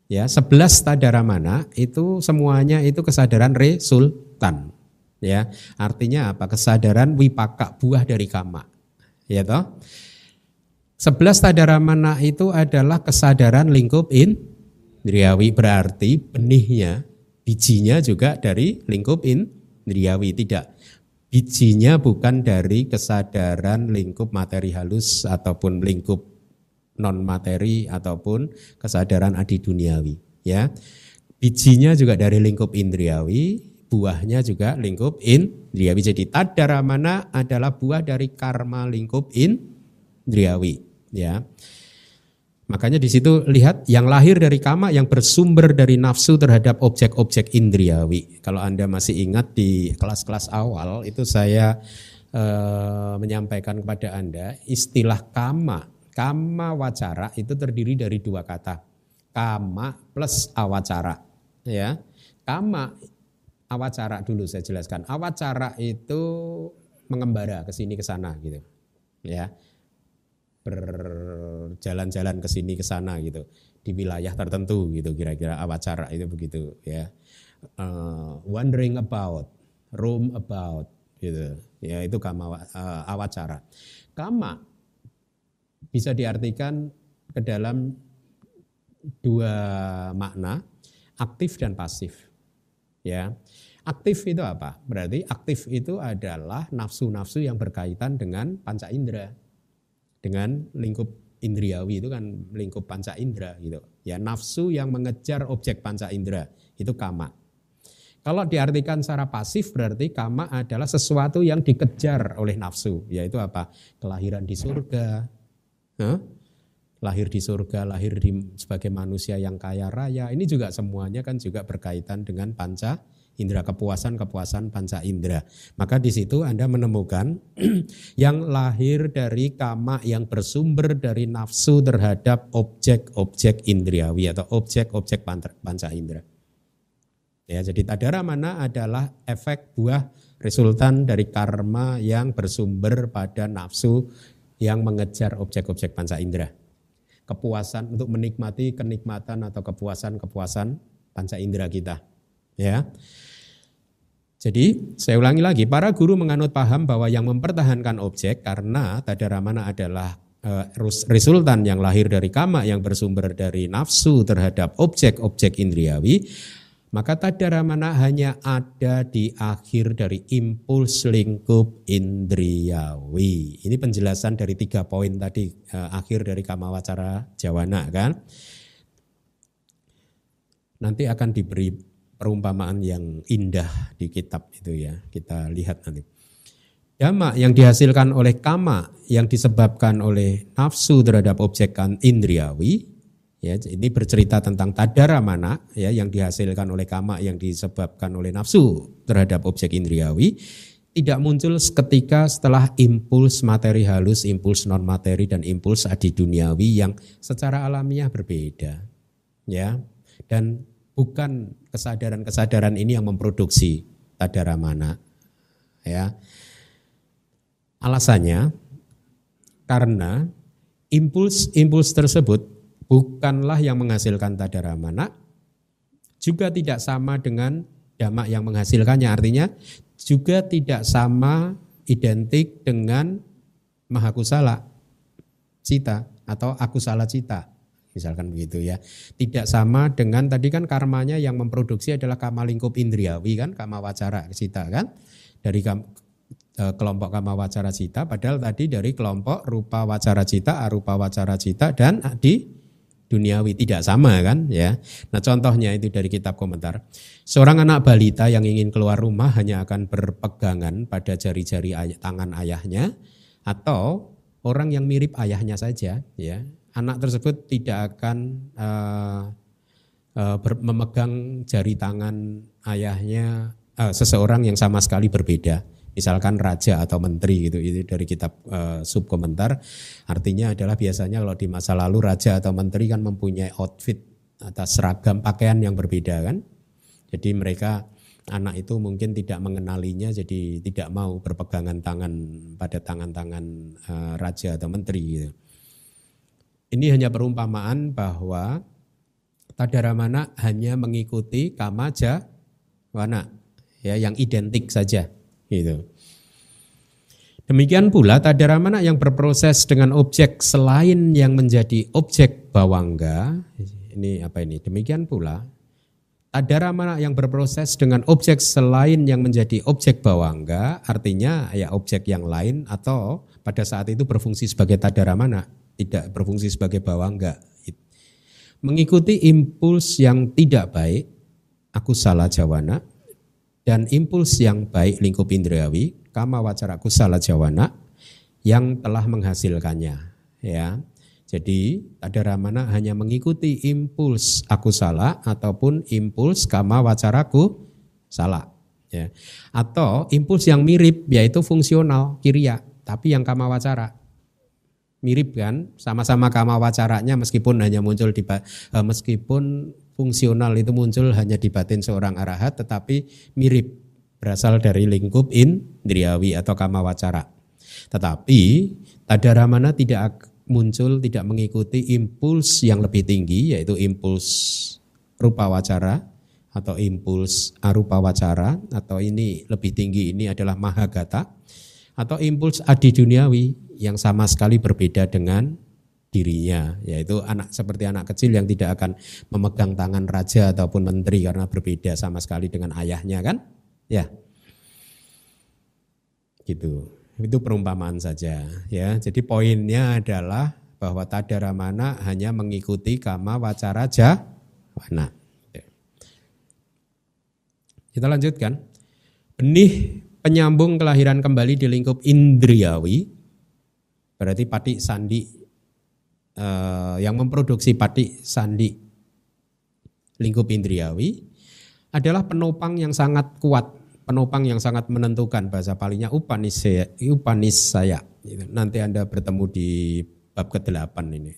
Ya, 11 tadaramana itu semuanya itu kesadaran resultan. Ya, artinya apa? Kesadaran wipaka, buah dari kama. Ya toh? 11 tadaramana itu adalah kesadaran lingkup indriawi, berarti benihnya, bijinya juga dari lingkup indriawi, tidak. Bijinya bukan dari kesadaran lingkup materi halus ataupun lingkup non materi ataupun kesadaran adi duniawi, ya. Bijinya juga dari lingkup indriawi, buahnya juga lingkup indriawi. Jadi tadaramana adalah buah dari karma lingkup indriawi, ya. Makanya di situ lihat yang lahir dari kama yang bersumber dari nafsu terhadap objek-objek indriawi. Kalau Anda masih ingat di kelas-kelas awal itu saya menyampaikan kepada Anda istilah kama wacara itu terdiri dari 2 kata. Kama plus awacara, ya. Kama awacara dulu saya jelaskan. Awacara itu mengembara ke sini ke sana gitu. Ya. Berjalan-jalan ke sini ke sana gitu di wilayah tertentu gitu, kira-kira awacara itu begitu ya. Wandering about, roam about gitu ya, itu kama awacara. Kama bisa diartikan ke dalam 2 makna, aktif dan pasif ya. Aktif itu apa? Berarti aktif itu adalah nafsu-nafsu yang berkaitan dengan panca indera, dengan lingkup indriawi, itu kan lingkup panca indera gitu. Ya, nafsu yang mengejar objek panca indera itu kama. Kalau diartikan secara pasif berarti kama adalah sesuatu yang dikejar oleh nafsu, yaitu apa? Kelahiran di surga. Lahir di surga, lahir sebagai manusia yang kaya raya. Ini juga semuanya kan juga berkaitan dengan panca indera, kepuasan panca indera. Maka di situ Anda menemukan yang lahir dari kama yang bersumber dari nafsu terhadap objek-objek indriawi atau objek-objek panca indera. Ya, jadi tadaramana adalah efek buah resultan dari karma yang bersumber pada nafsu yang mengejar objek-objek panca indera. Kepuasan untuk menikmati kenikmatan atau kepuasan panca indera kita. Ya. Jadi saya ulangi lagi, para guru menganut paham bahwa yang mempertahankan objek karena tadaramana adalah resultan yang lahir dari kama yang bersumber dari nafsu terhadap objek-objek indriawi, maka tadaramana hanya ada di akhir dari impuls lingkup indriawi. Ini penjelasan dari 3 poin tadi, akhir dari kama wacara jawana kan. Nanti akan diberi perumpamaan yang indah di kitab itu ya, kita lihat nanti. Dhamma yang dihasilkan oleh kama yang disebabkan oleh nafsu terhadap objek indriawi, ya, ini bercerita tentang tadaramana ya, yang dihasilkan oleh kama yang disebabkan oleh nafsu terhadap objek indriawi, tidak muncul seketika setelah impuls materi halus, impuls non materi dan impuls adi duniawi yang secara alamiah berbeda, ya, dan bukan kesadaran-kesadaran ini yang memproduksi tadaramana, ya. Alasannya karena impuls tersebut bukanlah yang menghasilkan tadaramana, juga tidak sama dengan dhamma yang menghasilkannya, artinya juga tidak sama identik dengan mahakusala, cita atau akusala cita. Misalkan begitu ya. Tidak sama dengan tadi kan karmanya yang memproduksi adalah kama lingkup indriawi kan, kama wacara cita kan. Dari kelompok kama wacara cita, padahal tadi dari kelompok rupa wacara cita, arupa wacara cita dan di duniawi tidak sama kan ya. Nah contohnya itu dari kitab komentar. Seorang anak balita yang ingin keluar rumah hanya akan berpegangan pada jari-jari tangan ayahnya atau orang yang mirip ayahnya saja ya. Anak tersebut tidak akan memegang jari tangan ayahnya seseorang yang sama sekali berbeda. Misalkan raja atau menteri gitu, itu dari kitab subkomentar. Artinya adalah biasanya kalau di masa lalu raja atau menteri kan mempunyai outfit atas seragam pakaian yang berbeda kan. Jadi mereka anak itu mungkin tidak mengenalinya, jadi tidak mau berpegangan tangan pada tangan-tangan raja atau menteri gitu. Ini hanya perumpamaan bahwa Tadaramana hanya mengikuti kama jawana ya, yang identik saja gitu. Demikian pula Tadaramana yang berproses dengan objek selain yang menjadi objek bawangga. Ini apa ini? Demikian pula Tadaramana yang berproses dengan objek selain yang menjadi objek bawangga, artinya ya objek yang lain atau pada saat itu berfungsi sebagai Tadaramana, tidak berfungsi sebagai bawangga. Mengikuti impuls yang tidak baik, akusala jawana, dan impuls yang baik lingkup indriawi, kama wacara kusala jawana, yang telah menghasilkannya. Ya, jadi Tadaramana hanya mengikuti impuls akusala ataupun impuls kama wacara kusala. Ya. Atau impuls yang mirip yaitu fungsional kiriya, tapi yang kama wacara. Mirip kan, sama-sama kama wacaranya meskipun hanya muncul di meskipun fungsional itu muncul hanya di batin seorang arahat, tetapi mirip berasal dari lingkup indriawi atau kama wacara. Tetapi Tadaramana tidak muncul, tidak mengikuti impuls yang lebih tinggi yaitu impuls rupa wacara atau impuls arupa wacara, atau ini lebih tinggi ini adalah mahagata, atau impuls adi duniawi yang sama sekali berbeda dengan dirinya, yaitu seperti anak kecil yang tidak akan memegang tangan raja ataupun menteri karena berbeda sama sekali dengan ayahnya kan? Ya. Gitu. Itu perumpamaan saja ya. Jadi poinnya adalah bahwa Tadaramana hanya mengikuti kama wacara jawana. Kita lanjutkan. Benih penyambung kelahiran kembali di lingkup indriawi, berarti patik sandi yang memproduksi patik sandi lingkup indriawi adalah penopang yang sangat kuat, penopang yang sangat menentukan. Bahasa palingnya upanisaya. Nanti Anda bertemu di bab ke-8 ini.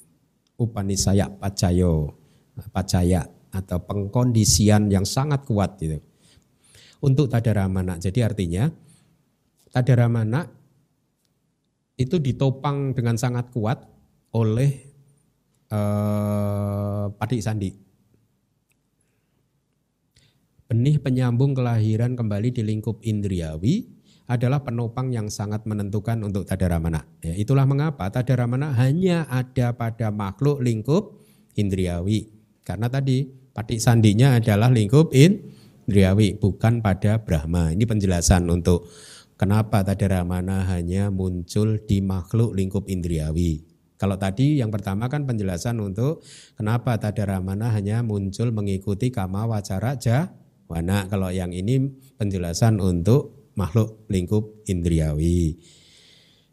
Upanisaya pacaya atau pengkondisian yang sangat kuat gitu. Untuk Tadaramana. Jadi artinya Tadaramana itu ditopang dengan sangat kuat oleh patik sandi. Benih penyambung kelahiran kembali di lingkup indriawi adalah penopang yang sangat menentukan untuk Tadaramana. Ya, itulah mengapa Tadaramana hanya ada pada makhluk lingkup indriawi. Karena tadi patik sandinya adalah lingkup indriawi, bukan pada Brahma. Ini penjelasan untuk kenapa Tadaramana hanya muncul di makhluk lingkup indriawi. Kalau tadi yang pertama kan penjelasan untuk kenapa Tadaramana hanya muncul mengikuti kama wacara jawana. Kalau yang ini penjelasan untuk makhluk lingkup indriawi.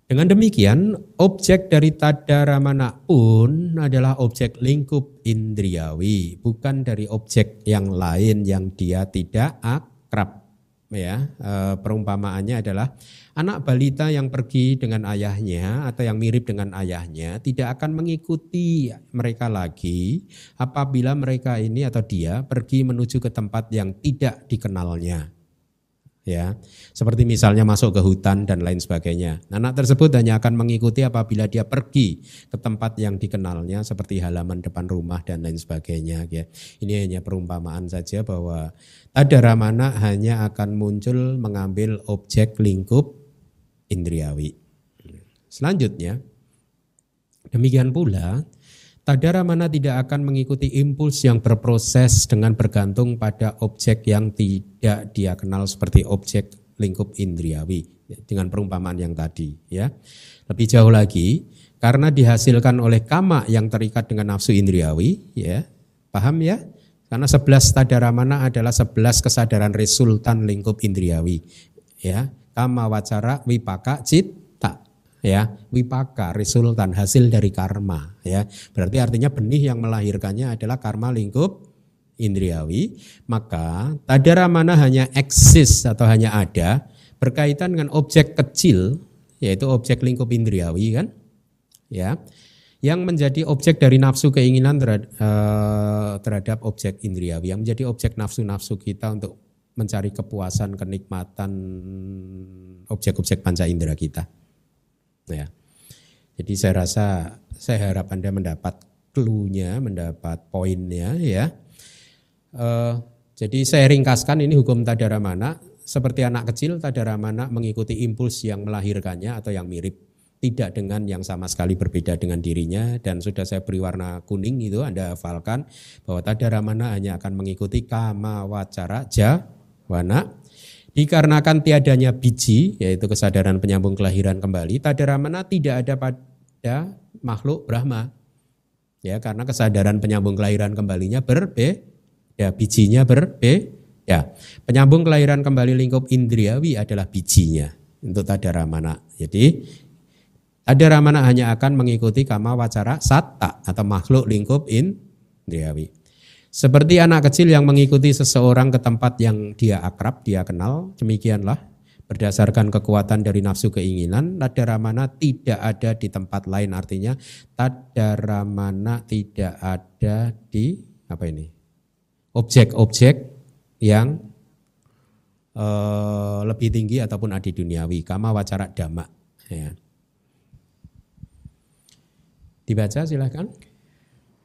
Dengan demikian, objek dari Tadaramana pun adalah objek lingkup indriawi, bukan dari objek yang lain yang dia tidak akrab. Ya, perumpamaannya adalah anak balita yang pergi dengan ayahnya atau yang mirip dengan ayahnya tidak akan mengikuti mereka lagi apabila mereka ini atau dia pergi menuju ke tempat yang tidak dikenalnya. Ya, seperti misalnya masuk ke hutan dan lain sebagainya. Anak tersebut hanya akan mengikuti apabila dia pergi ke tempat yang dikenalnya seperti halaman depan rumah dan lain sebagainya. Ya. Ini hanya perumpamaan saja bahwa Tadaramana hanya akan muncul mengambil objek lingkup indriawi. Selanjutnya, Demikian pula, tadara mana tidak akan mengikuti impuls yang berproses dengan bergantung pada objek yang tidak dia kenal seperti objek lingkup indriawi, dengan perumpamaan yang tadi, ya. Lebih jauh lagi, karena dihasilkan oleh kama yang terikat dengan nafsu indriawi, ya. Paham ya? Karena 11 tadara mana adalah 11 kesadaran resultan lingkup indriawi, ya. Kama, wacara, wipaka, citta, ya. Wipaka resultan hasil dari karma, ya. Berarti artinya benih yang melahirkannya adalah karma lingkup indriawi. Maka tadara mana hanya eksis atau hanya ada berkaitan dengan objek kecil, yaitu objek lingkup indriawi, kan, ya, yang menjadi objek dari nafsu keinginan terhadap objek indriawi, yang menjadi objek nafsu-nafsu kita untuk mencari kepuasan, kenikmatan objek-objek panca indera kita, ya. Jadi saya harap Anda mendapat clue-nya, mendapat poinnya, ya. Jadi saya ringkaskan, ini hukum tadara mana. Seperti anak kecil, tadara mana mengikuti impuls yang melahirkannya atau yang mirip, tidak dengan yang sama sekali berbeda dengan dirinya. Dan sudah saya beri warna kuning itu, Anda hafalkan bahwa tadara mana hanya akan mengikuti kama, wacara, jawana. Dikarenakan tiadanya biji, yaitu kesadaran penyambung kelahiran kembali, tadara mana tidak ada pada makhluk Brahma, ya, karena kesadaran penyambung kelahiran kembalinya berbeda. Ya, bijinya berbeda. Penyambung kelahiran kembali lingkup indriawi adalah bijinya untuk tadara mana. Jadi tadara mana hanya akan mengikuti kama, wacara, satta atau makhluk lingkup indriawi. Seperti anak kecil yang mengikuti seseorang ke tempat yang dia akrab, dia kenal, demikianlah berdasarkan kekuatan dari nafsu keinginan, tadara mana tidak ada di tempat lain. Artinya tadara mana tidak ada di apa ini? Objek-objek yang lebih tinggi ataupun adi duniawi, kama, wacara, dhamma, ya. Dibaca silakan.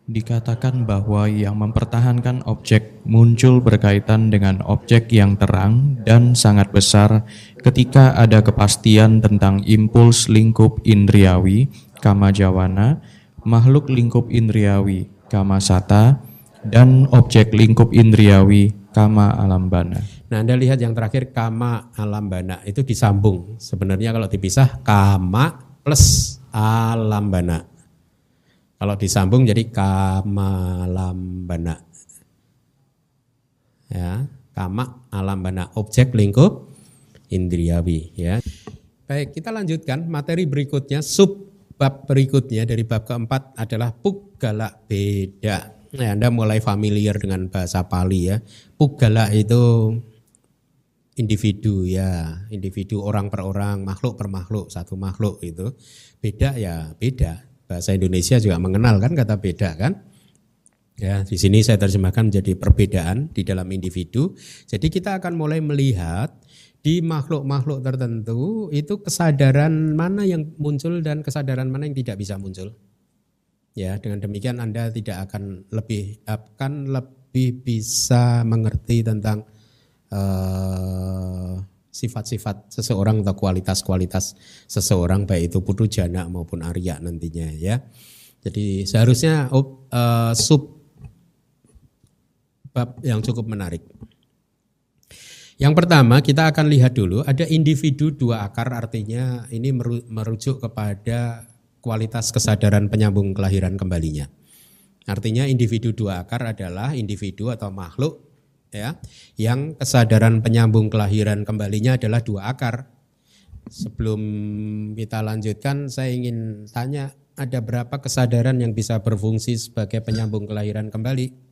Dikatakan bahwa yang mempertahankan objek muncul berkaitan dengan objek yang terang dan sangat besar ketika ada kepastian tentang impuls lingkup indriawi, kama jawana, makhluk lingkup indriawi, kama sata, dan objek lingkup indriawi, kama alambana. Nah, Anda lihat yang terakhir kama alambana itu disambung. Sebenarnya kalau dipisah kama plus alambana. Kalau disambung jadi kama alambana. Ya, kama alambana, objek lingkup indriawi, ya. Baik, kita lanjutkan materi berikutnya, sub bab berikutnya dari bab keempat adalah puggala beda. Nah, Anda mulai familiar dengan bahasa Pali, ya. Puggala itu individu, ya, individu, orang per orang, makhluk per makhluk, satu makhluk itu. Beda ya beda. Bahasa Indonesia juga mengenal kan kata beda, kan? Ya, di sini saya terjemahkan menjadi perbedaan di dalam individu. Jadi kita akan mulai melihat di makhluk-makhluk tertentu itu kesadaran mana yang muncul dan kesadaran mana yang tidak bisa muncul. Ya, dengan demikian Anda tidak akan lebih bisa mengerti tentang sifat-sifat seseorang atau kualitas-kualitas seseorang, baik itu putu jana maupun arya nantinya, ya. Jadi seharusnya sub bab yang cukup menarik. Yang pertama kita akan lihat dulu ada individu dua akar, artinya ini merujuk kepada kualitas kesadaran penyambung kelahiran kembalinya. Artinya individu dua akar adalah individu atau makhluk, ya, yang kesadaran penyambung kelahiran kembalinya adalah dua akar. Sebelum kita lanjutkan, saya ingin tanya, ada berapa kesadaran yang bisa berfungsi sebagai penyambung kelahiran kembali?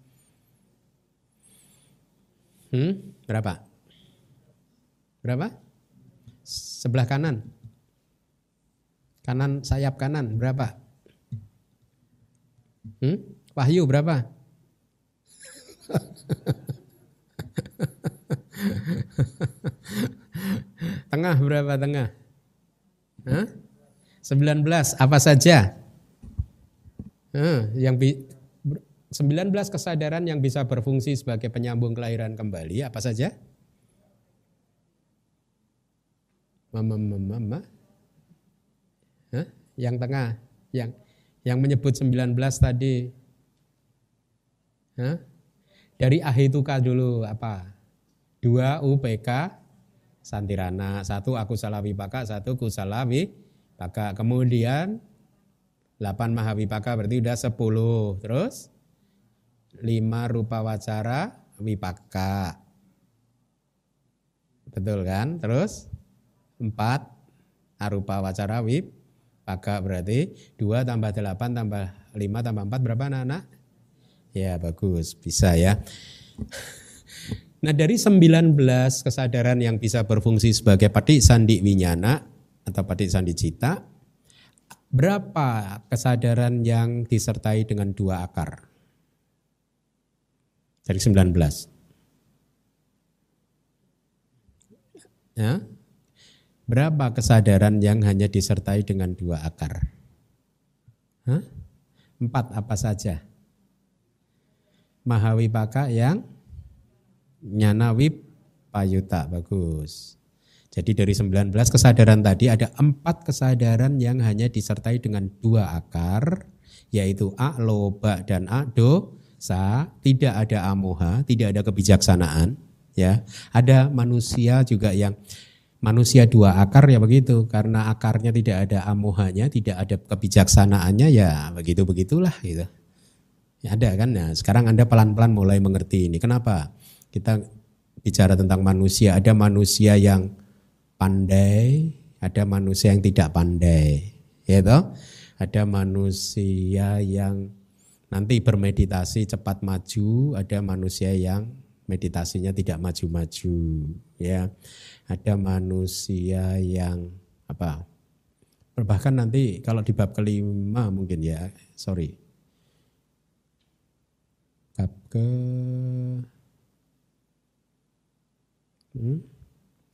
Berapa? Berapa? Sebelah kanan. Kanan, sayap kanan, berapa? Wahyu berapa? Tengah berapa tengah? 19, apa saja? 19 kesadaran yang bisa berfungsi sebagai penyambung kelahiran kembali, apa saja? Yang tengah, Yang menyebut 19 tadi. Hah? Dari ahituka dulu apa? 2 UPK Santirana, 1 akusala wipaka, 1 kusala wipaka. Kemudian 8 mahavipaka berarti udah 10. Terus 5 rupa wacara wipaka. Betul kan? Terus 4 arupa wacara wipaka berarti 2 tambah 8 tambah 5 tambah 4 berapa anak-anak? Ya bagus, bisa ya. Nah dari 19 kesadaran yang bisa berfungsi sebagai patik sandi winyana atau patik sandi cita, berapa kesadaran yang disertai dengan 2 akar? Dari 19. Ya? Berapa kesadaran yang hanya disertai dengan 2 akar? 4 apa saja? Mahawipaka yang nyana wipayuta, bagus. Jadi dari 19 kesadaran tadi ada 4 kesadaran yang hanya disertai dengan 2 akar, yaitu loba dan dosa, tidak ada amoha, tidak ada kebijaksanaan. Ya, ada manusia juga yang manusia 2 akar ya begitu, karena akarnya tidak ada amohanya, tidak ada kebijaksanaannya ya begitu-begitulah gitu. Ya, ada kan? Nah, sekarang Anda pelan-pelan mulai mengerti ini. Kenapa? Kita bicara tentang manusia, ada manusia yang pandai, ada manusia yang tidak pandai, ya toh? Ada manusia yang nanti bermeditasi cepat maju, ada manusia yang meditasinya tidak maju-maju, ya. Ada manusia yang apa? Bahkan nanti kalau di bab kelima mungkin ya, bab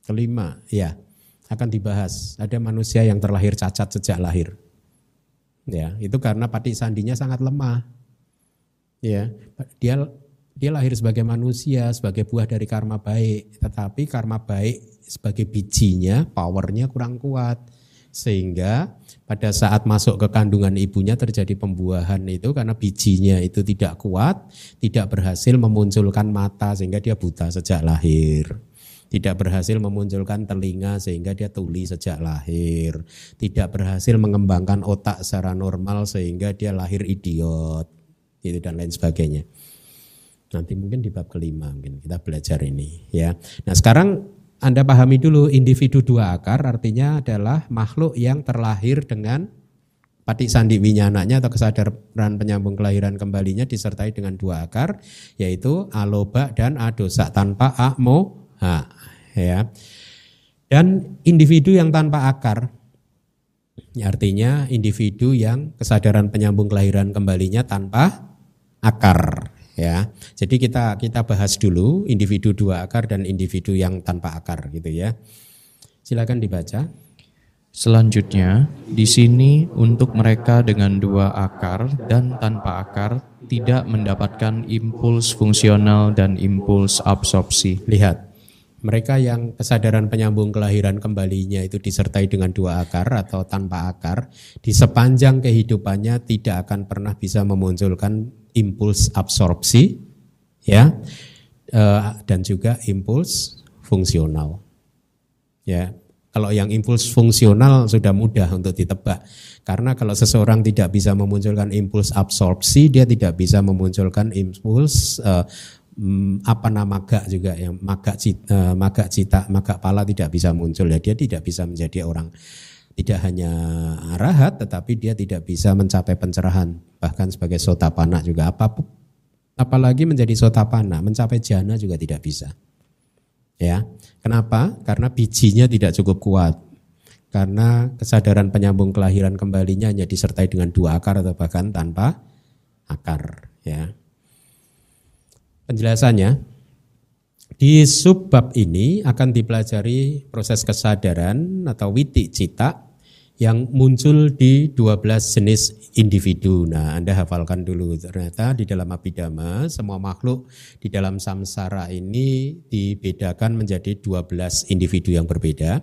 kelima, ya, akan dibahas. Ada manusia yang terlahir cacat sejak lahir. Ya, itu karena patik sandinya sangat lemah. Ya, dia lahir sebagai manusia, sebagai buah dari karma baik, tetapi karma baik sebagai bijinya, powernya kurang kuat. Sehingga pada saat masuk ke kandungan ibunya terjadi pembuahan itu karena bijinya itu tidak kuat, tidak berhasil memunculkan mata sehingga dia buta sejak lahir. Tidak berhasil memunculkan telinga sehingga dia tuli sejak lahir. Tidak berhasil mengembangkan otak secara normal sehingga dia lahir idiot. Itu dan lain sebagainya. Nanti mungkin di bab kelima mungkin kita belajar ini ya. Nah sekarang Anda pahami dulu individu 2 akar artinya adalah makhluk yang terlahir dengan patik sandi winyananya atau kesadaran penyambung kelahiran kembalinya disertai dengan 2 akar yaitu aloba dan adosa tanpa amoha ya. Dan individu yang tanpa akar ya, artinya individu yang kesadaran penyambung kelahiran kembalinya tanpa akar. Ya, jadi kita bahas dulu individu 2 akar dan individu yang tanpa akar gitu ya. Silakan dibaca. Selanjutnya, di sini untuk mereka dengan 2 akar dan tanpa akar tidak mendapatkan impuls fungsional dan impuls absorpsi. Lihat, mereka yang kesadaran penyambung kelahiran kembalinya itu disertai dengan 2 akar atau tanpa akar, di sepanjang kehidupannya tidak akan pernah bisa memunculkan impuls absorpsi ya dan juga impuls fungsional ya. Kalau yang impuls fungsional sudah mudah untuk ditebak karena kalau seseorang tidak bisa memunculkan impuls absorpsi dia tidak bisa memunculkan impuls maga juga yang maga cita maga pala tidak bisa muncul ya, dia tidak bisa menjadi orang. Tidak hanya arahat tetapi dia tidak bisa mencapai pencerahan bahkan sebagai sotapana juga apalagi menjadi sotapana mencapai jana juga tidak bisa ya. Kenapa? Karena bijinya tidak cukup kuat karena kesadaran penyambung kelahiran kembalinya hanya disertai dengan 2 akar atau bahkan tanpa akar ya. Penjelasannya di subbab ini akan dipelajari proses kesadaran atau witi cita yang muncul di 12 jenis individu. Nah, Anda hafalkan dulu, ternyata di dalam Abhidhamma semua makhluk di dalam samsara ini dibedakan menjadi 12 individu yang berbeda.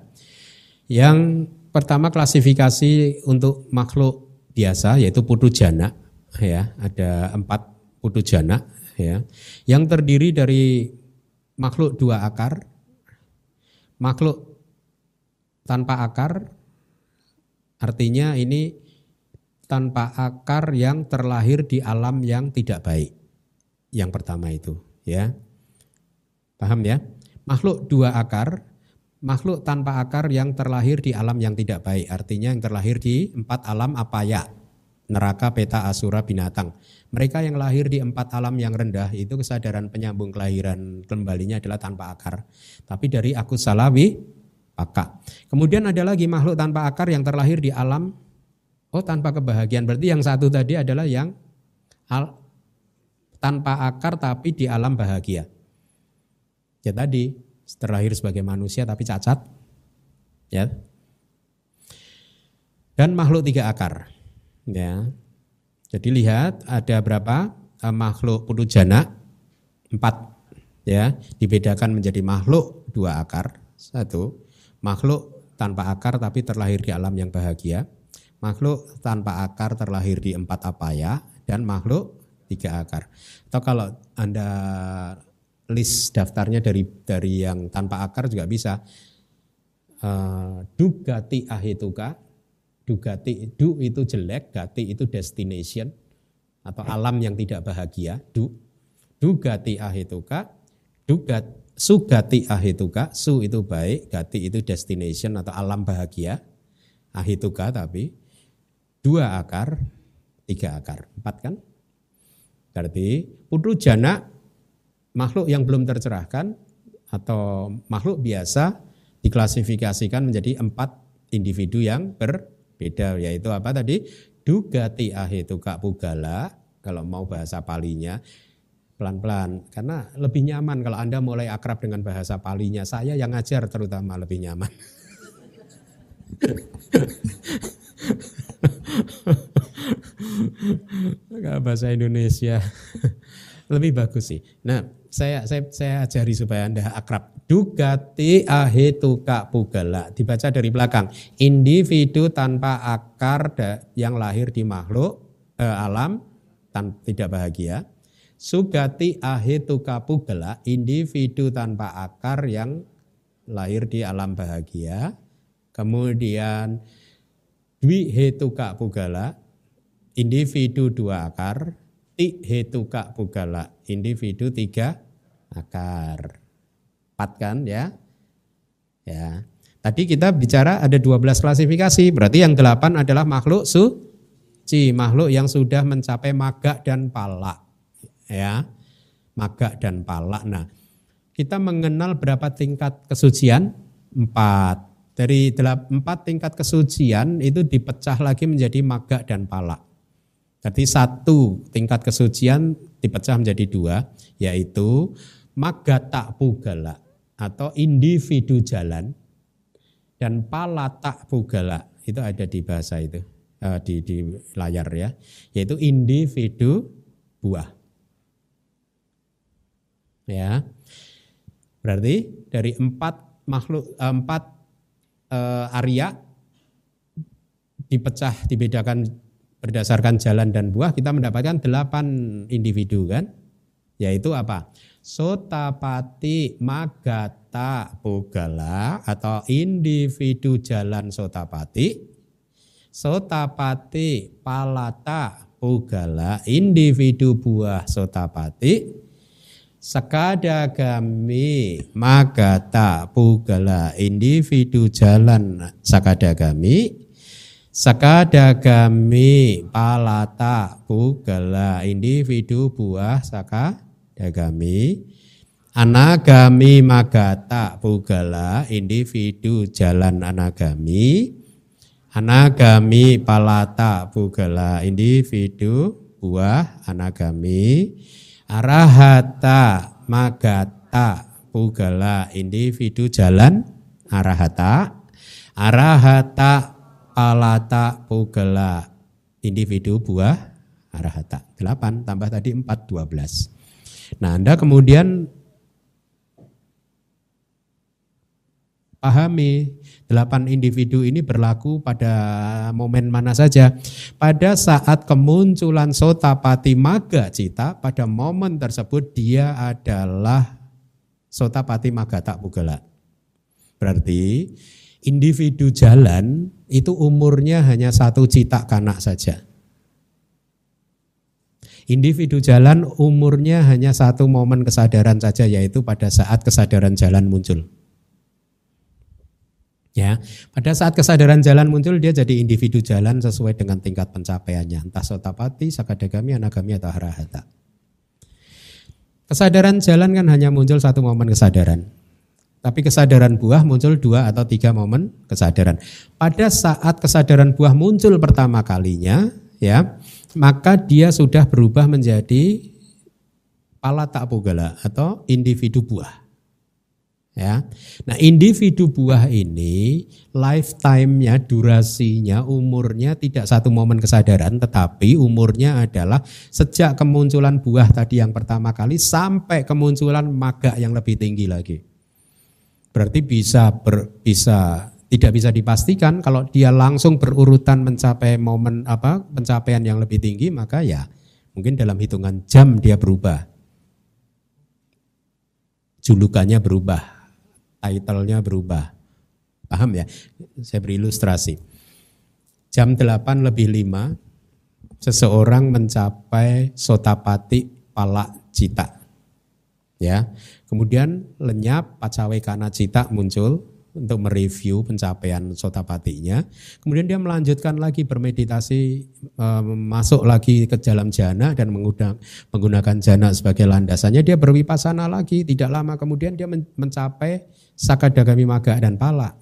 Yang pertama klasifikasi untuk makhluk biasa yaitu putu jana, ya, ada 4 putu jana, ya, yang terdiri dari makhluk 2 akar, makhluk tanpa akar, artinya ini tanpa akar yang terlahir di alam yang tidak baik. Yang pertama itu, ya. Paham ya? Makhluk 2 akar, makhluk tanpa akar yang terlahir di alam yang tidak baik, artinya yang terlahir di 4 alam apaya, neraka, peta, asura, binatang. Mereka yang lahir di 4 alam yang rendah itu kesadaran penyambung kelahiran kembalinya adalah tanpa akar. Tapi dari akusalawi paka. Kemudian ada lagi makhluk tanpa akar yang terlahir di alam tanpa kebahagiaan. Berarti yang satu tadi adalah yang tanpa akar tapi di alam bahagia. Ya tadi terlahir sebagai manusia tapi cacat, ya. Dan makhluk 3 akar, ya. Jadi lihat ada berapa makhluk putu jana? 4, ya. Dibedakan menjadi makhluk 2 akar. 1, makhluk tanpa akar tapi terlahir di alam yang bahagia. Makhluk tanpa akar terlahir di 4 apaya, dan makhluk 3 akar. Atau kalau Anda list daftarnya dari yang tanpa akar juga bisa. Dugati ahituka, dugati, du itu jelek, gati itu destination atau alam yang tidak bahagia. Dugati ahituka, sugati ahituka, su itu baik, gati itu destination atau alam bahagia. Ahituka tapi 2 akar, 3 akar, 4 kan? Berarti putu jana makhluk yang belum tercerahkan atau makhluk biasa diklasifikasikan menjadi 4 individu yang berbeda, yaitu apa tadi? Dugati ahituka pugala, kalau mau bahasa palinya pelan-pelan, karena lebih nyaman kalau Anda mulai akrab dengan bahasa palinya. Saya yang ngajar terutama lebih nyaman. Bahasa Indonesia lebih bagus sih. Nah, saya ajari supaya Anda akrab. Dugati ahituka pugala, dibaca dari belakang. Individu tanpa akar yang lahir di makhluk alam tidak bahagia. Sugati ahituka pugala, individu tanpa akar yang lahir di alam bahagia. Kemudian dwi hetuka pugala, individu 2 akar. Ti hetuka pugala, individu 3 akar. 4 kan ya? Ya. Tadi kita bicara ada 12 klasifikasi, berarti yang 8 adalah makhluk suci, makhluk yang sudah mencapai maga dan pala. Ya. Maga dan pala. Nah, kita mengenal berapa tingkat kesucian? 4. Dari 4 tingkat kesucian itu dipecah lagi menjadi maga dan pala. Jadi 1 tingkat kesucian dipecah menjadi 2, yaitu magata pugala atau individu jalan, dan palata pugala, itu ada di bahasa itu, di layar ya, yaitu individu buah. Ya, berarti dari 4 makhluk, 4 Arya dibedakan berdasarkan jalan dan buah, kita mendapatkan 8 individu kan, yaitu apa? Sotapati magata pugala atau individu jalan sotapati, sotapati palata pugala, individu buah sotapati, sakadagami magata pugala, individu jalan sakadagami, sakadagami palata pugala, individu buah sakadagami, anagami magata pugala, individu jalan anagami, anagami palata pugala, individu buah anagami, arahata magata pugala, individu jalan arahata, arahata palata pugala, individu buah arahata. 8 tambah tadi 4, 12. Nah, Anda kemudian Pahami, 8 individu ini berlaku pada momen mana saja. Pada saat kemunculan Sotapati Magga Cita, pada momen tersebut dia adalah Sotapati Magga Tak Pugala. Berarti individu jalan itu umurnya hanya 1 cita kana saja. Individu jalan umurnya hanya 1 momen kesadaran saja, yaitu pada saat kesadaran jalan muncul. Ya, pada saat kesadaran jalan muncul dia jadi individu jalan sesuai dengan tingkat pencapaiannya, entah Sotapati, Sakadagami, Anagami atau Arahata. Kesadaran jalan kan hanya muncul 1 momen kesadaran. Tapi kesadaran buah muncul 2 atau 3 momen kesadaran. Pada saat kesadaran buah muncul pertama kalinya, ya, maka dia sudah berubah menjadi Palata Pugala atau individu buah. Ya. Nah, individu buah ini lifetime-nya, durasinya, umurnya tidak 1 momen kesadaran, tetapi umurnya adalah sejak kemunculan buah tadi yang pertama kali sampai kemunculan magga yang lebih tinggi lagi. Berarti tidak bisa dipastikan kalau dia langsung berurutan mencapai momen pencapaian yang lebih tinggi, maka ya mungkin dalam hitungan jam dia berubah. Julukannya berubah, title-nya berubah. Paham ya? Saya beri ilustrasi. Jam 8:05 seseorang mencapai Sotapati Palak Cita. Ya. Kemudian lenyap Pacawekana Cita muncul untuk mereview pencapaian Sotapatinya. Kemudian dia melanjutkan lagi bermeditasi, masuk lagi ke dalam jana dan menggunakan jana sebagai landasannya. Dia berwipasana lagi, tidak lama kemudian dia mencapai Sakadagami Magga dan Pala.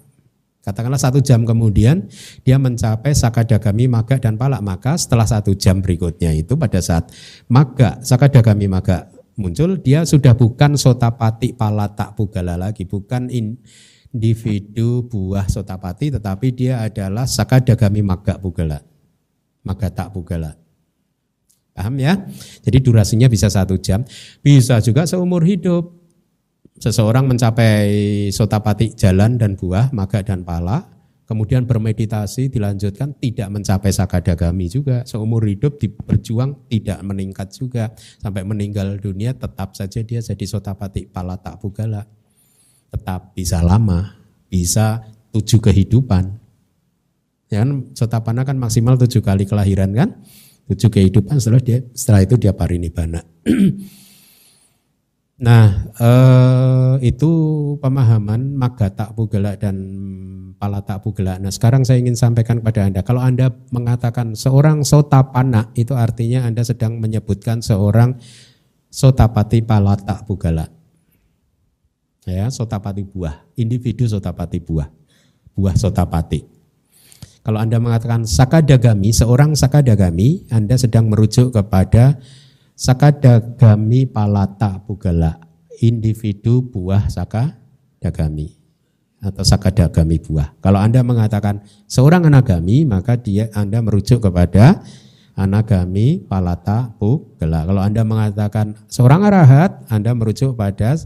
Katakanlah 1 jam kemudian dia mencapai Sakadagami Magga dan Pala. Maka setelah 1 jam berikutnya itu pada saat Magga, Sakadagami Magga muncul, dia sudah bukan Sotapati Palata Pugala lagi, bukan individu buah Sotapati, tetapi dia adalah Sakadagami Magga Pugala, Magga Tak Pugala. Paham ya? Jadi durasinya bisa 1 jam, bisa juga seumur hidup. Seseorang mencapai Sotapati jalan dan buah, Magga dan Pala, kemudian bermeditasi dilanjutkan tidak mencapai Sakadagami juga, seumur hidup berjuang tidak meningkat juga, sampai meninggal dunia tetap saja dia jadi Sotapati Palata Pugala. Tetap bisa lama, bisa 7 kehidupan. Ya kan, Sotapana kan maksimal 7 kali kelahiran kan, 7 kehidupan, setelah itu dia parinibbana. Nah, itu pemahaman Magga Tak Pugala dan Palata Pugala. Nah, sekarang saya ingin sampaikan kepada Anda, kalau Anda mengatakan seorang Sotapana, itu artinya Anda sedang menyebutkan seorang Sotapati Palata Pugala. Ya, Sotapati buah, individu Sotapati buah Sotapati. Kalau Anda mengatakan Sakadagami, seorang Sakadagami, Anda sedang merujuk kepada Sakadagami Palata Pugala, individu buah Sakadagami atau Sakadagami buah. Kalau Anda mengatakan seorang Anagami, maka Anda merujuk kepada Anagami Palata Pugala. Kalau Anda mengatakan seorang Arahat, Anda merujuk pada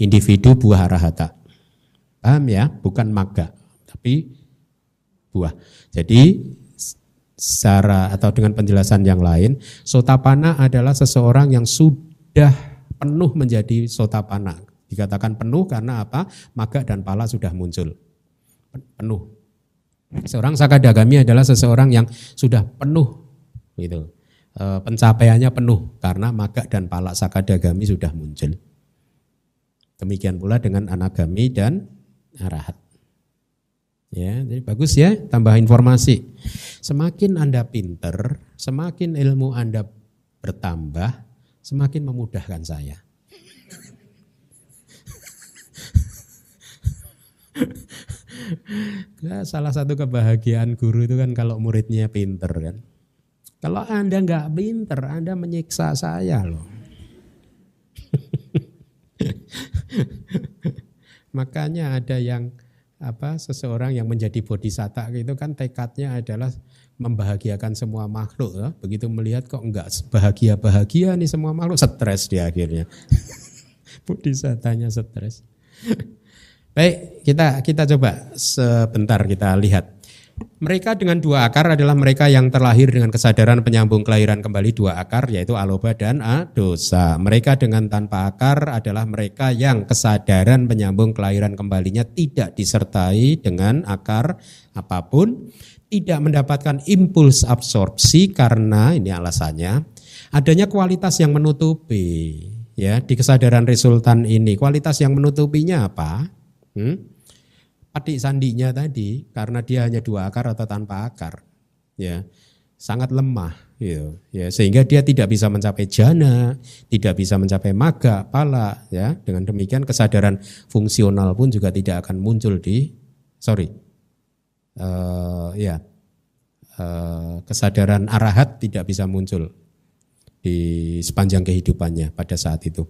individu buah Arahata. Paham ya? Bukan Magga, tapi buah. Jadi secara atau dengan penjelasan yang lain, Sotapana adalah seseorang yang sudah penuh menjadi Sotapana. Dikatakan penuh karena apa? Magga dan Pala sudah muncul. Penuh. Seorang Sakadagami adalah seseorang yang sudah penuh gitu. Pencapaiannya penuh karena Magga dan Pala Sakadagami sudah muncul. Demikian pula dengan Anagami dan Arahat. Ya, jadi bagus ya, tambah informasi. Semakin Anda pinter, semakin ilmu Anda bertambah, semakin memudahkan saya. Salah satu kebahagiaan guru itu kan kalau muridnya pinter kan. Kalau Anda nggak pinter, Anda menyiksa saya loh. Makanya ada yang seseorang yang menjadi bodhisatta itu kan tekadnya adalah membahagiakan semua makhluk ya. Begitu melihat kok enggak bahagia-bahagia nih semua makhluk, stres dia akhirnya. Bodhisattanya stres. Baik, kita coba sebentar kita lihat. Mereka dengan dua akar adalah mereka yang terlahir dengan kesadaran penyambung kelahiran kembali dua akar, yaitu aloba dan dosa. Mereka dengan tanpa akar adalah mereka yang kesadaran penyambung kelahiran kembalinya tidak disertai dengan akar apapun, tidak mendapatkan impuls absorpsi karena ini alasannya adanya kualitas yang menutupi. Ya, di kesadaran resultan ini kualitas yang menutupinya apa? Patik sandinya tadi, karena dia hanya dua akar atau tanpa akar, ya sangat lemah, ya sehingga dia tidak bisa mencapai jana, tidak bisa mencapai maga, pala, ya dengan demikian kesadaran fungsional pun juga tidak akan muncul kesadaran arahat tidak bisa muncul di sepanjang kehidupannya pada saat itu.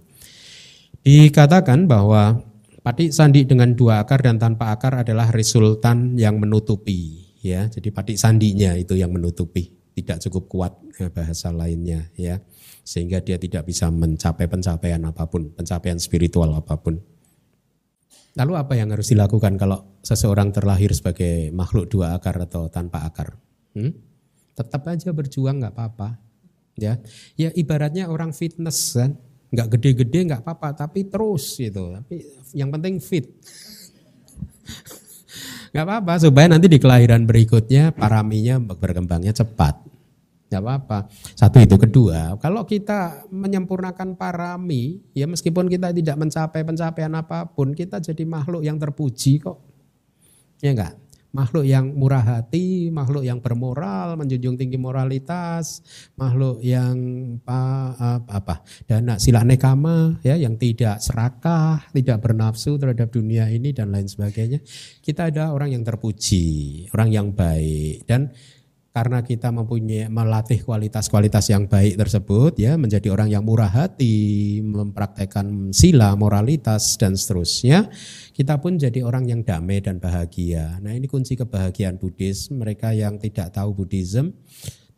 Dikatakan bahwa patik sandi dengan dua akar dan tanpa akar adalah resultan yang menutupi, ya. Jadi patik sandinya itu yang menutupi, tidak cukup kuat bahasa lainnya, ya. Sehingga dia tidak bisa mencapai pencapaian apapun, pencapaian spiritual apapun. Lalu apa yang harus dilakukan kalau seseorang terlahir sebagai makhluk dua akar atau tanpa akar? Tetap aja berjuang, nggak apa-apa, ya. Ya ibaratnya orang fitness kan. Nggak gede-gede nggak apa-apa, tapi terus gitu. Tapi yang penting fit. Nggak apa-apa supaya nanti di kelahiran berikutnya paraminya berkembangnya cepat. Nggak apa-apa. Satu itu. Kedua, kalau kita menyempurnakan parami, ya meskipun kita tidak mencapai pencapaian apapun, kita jadi makhluk yang terpuji kok. Ya enggak? Makhluk yang murah hati, makhluk yang bermoral, menjunjung tinggi moralitas, makhluk yang dana sila nekama, ya yang tidak serakah, tidak bernafsu terhadap dunia ini dan lain sebagainya. Kita ada orang yang terpuji, orang yang baik, dan karena kita mempunyai melatih kualitas-kualitas yang baik tersebut, ya menjadi orang yang murah hati, mempraktekkan sila, moralitas dan seterusnya, kita pun jadi orang yang damai dan bahagia. Nah ini kunci kebahagiaan Buddhis. Mereka yang tidak tahu Buddhism,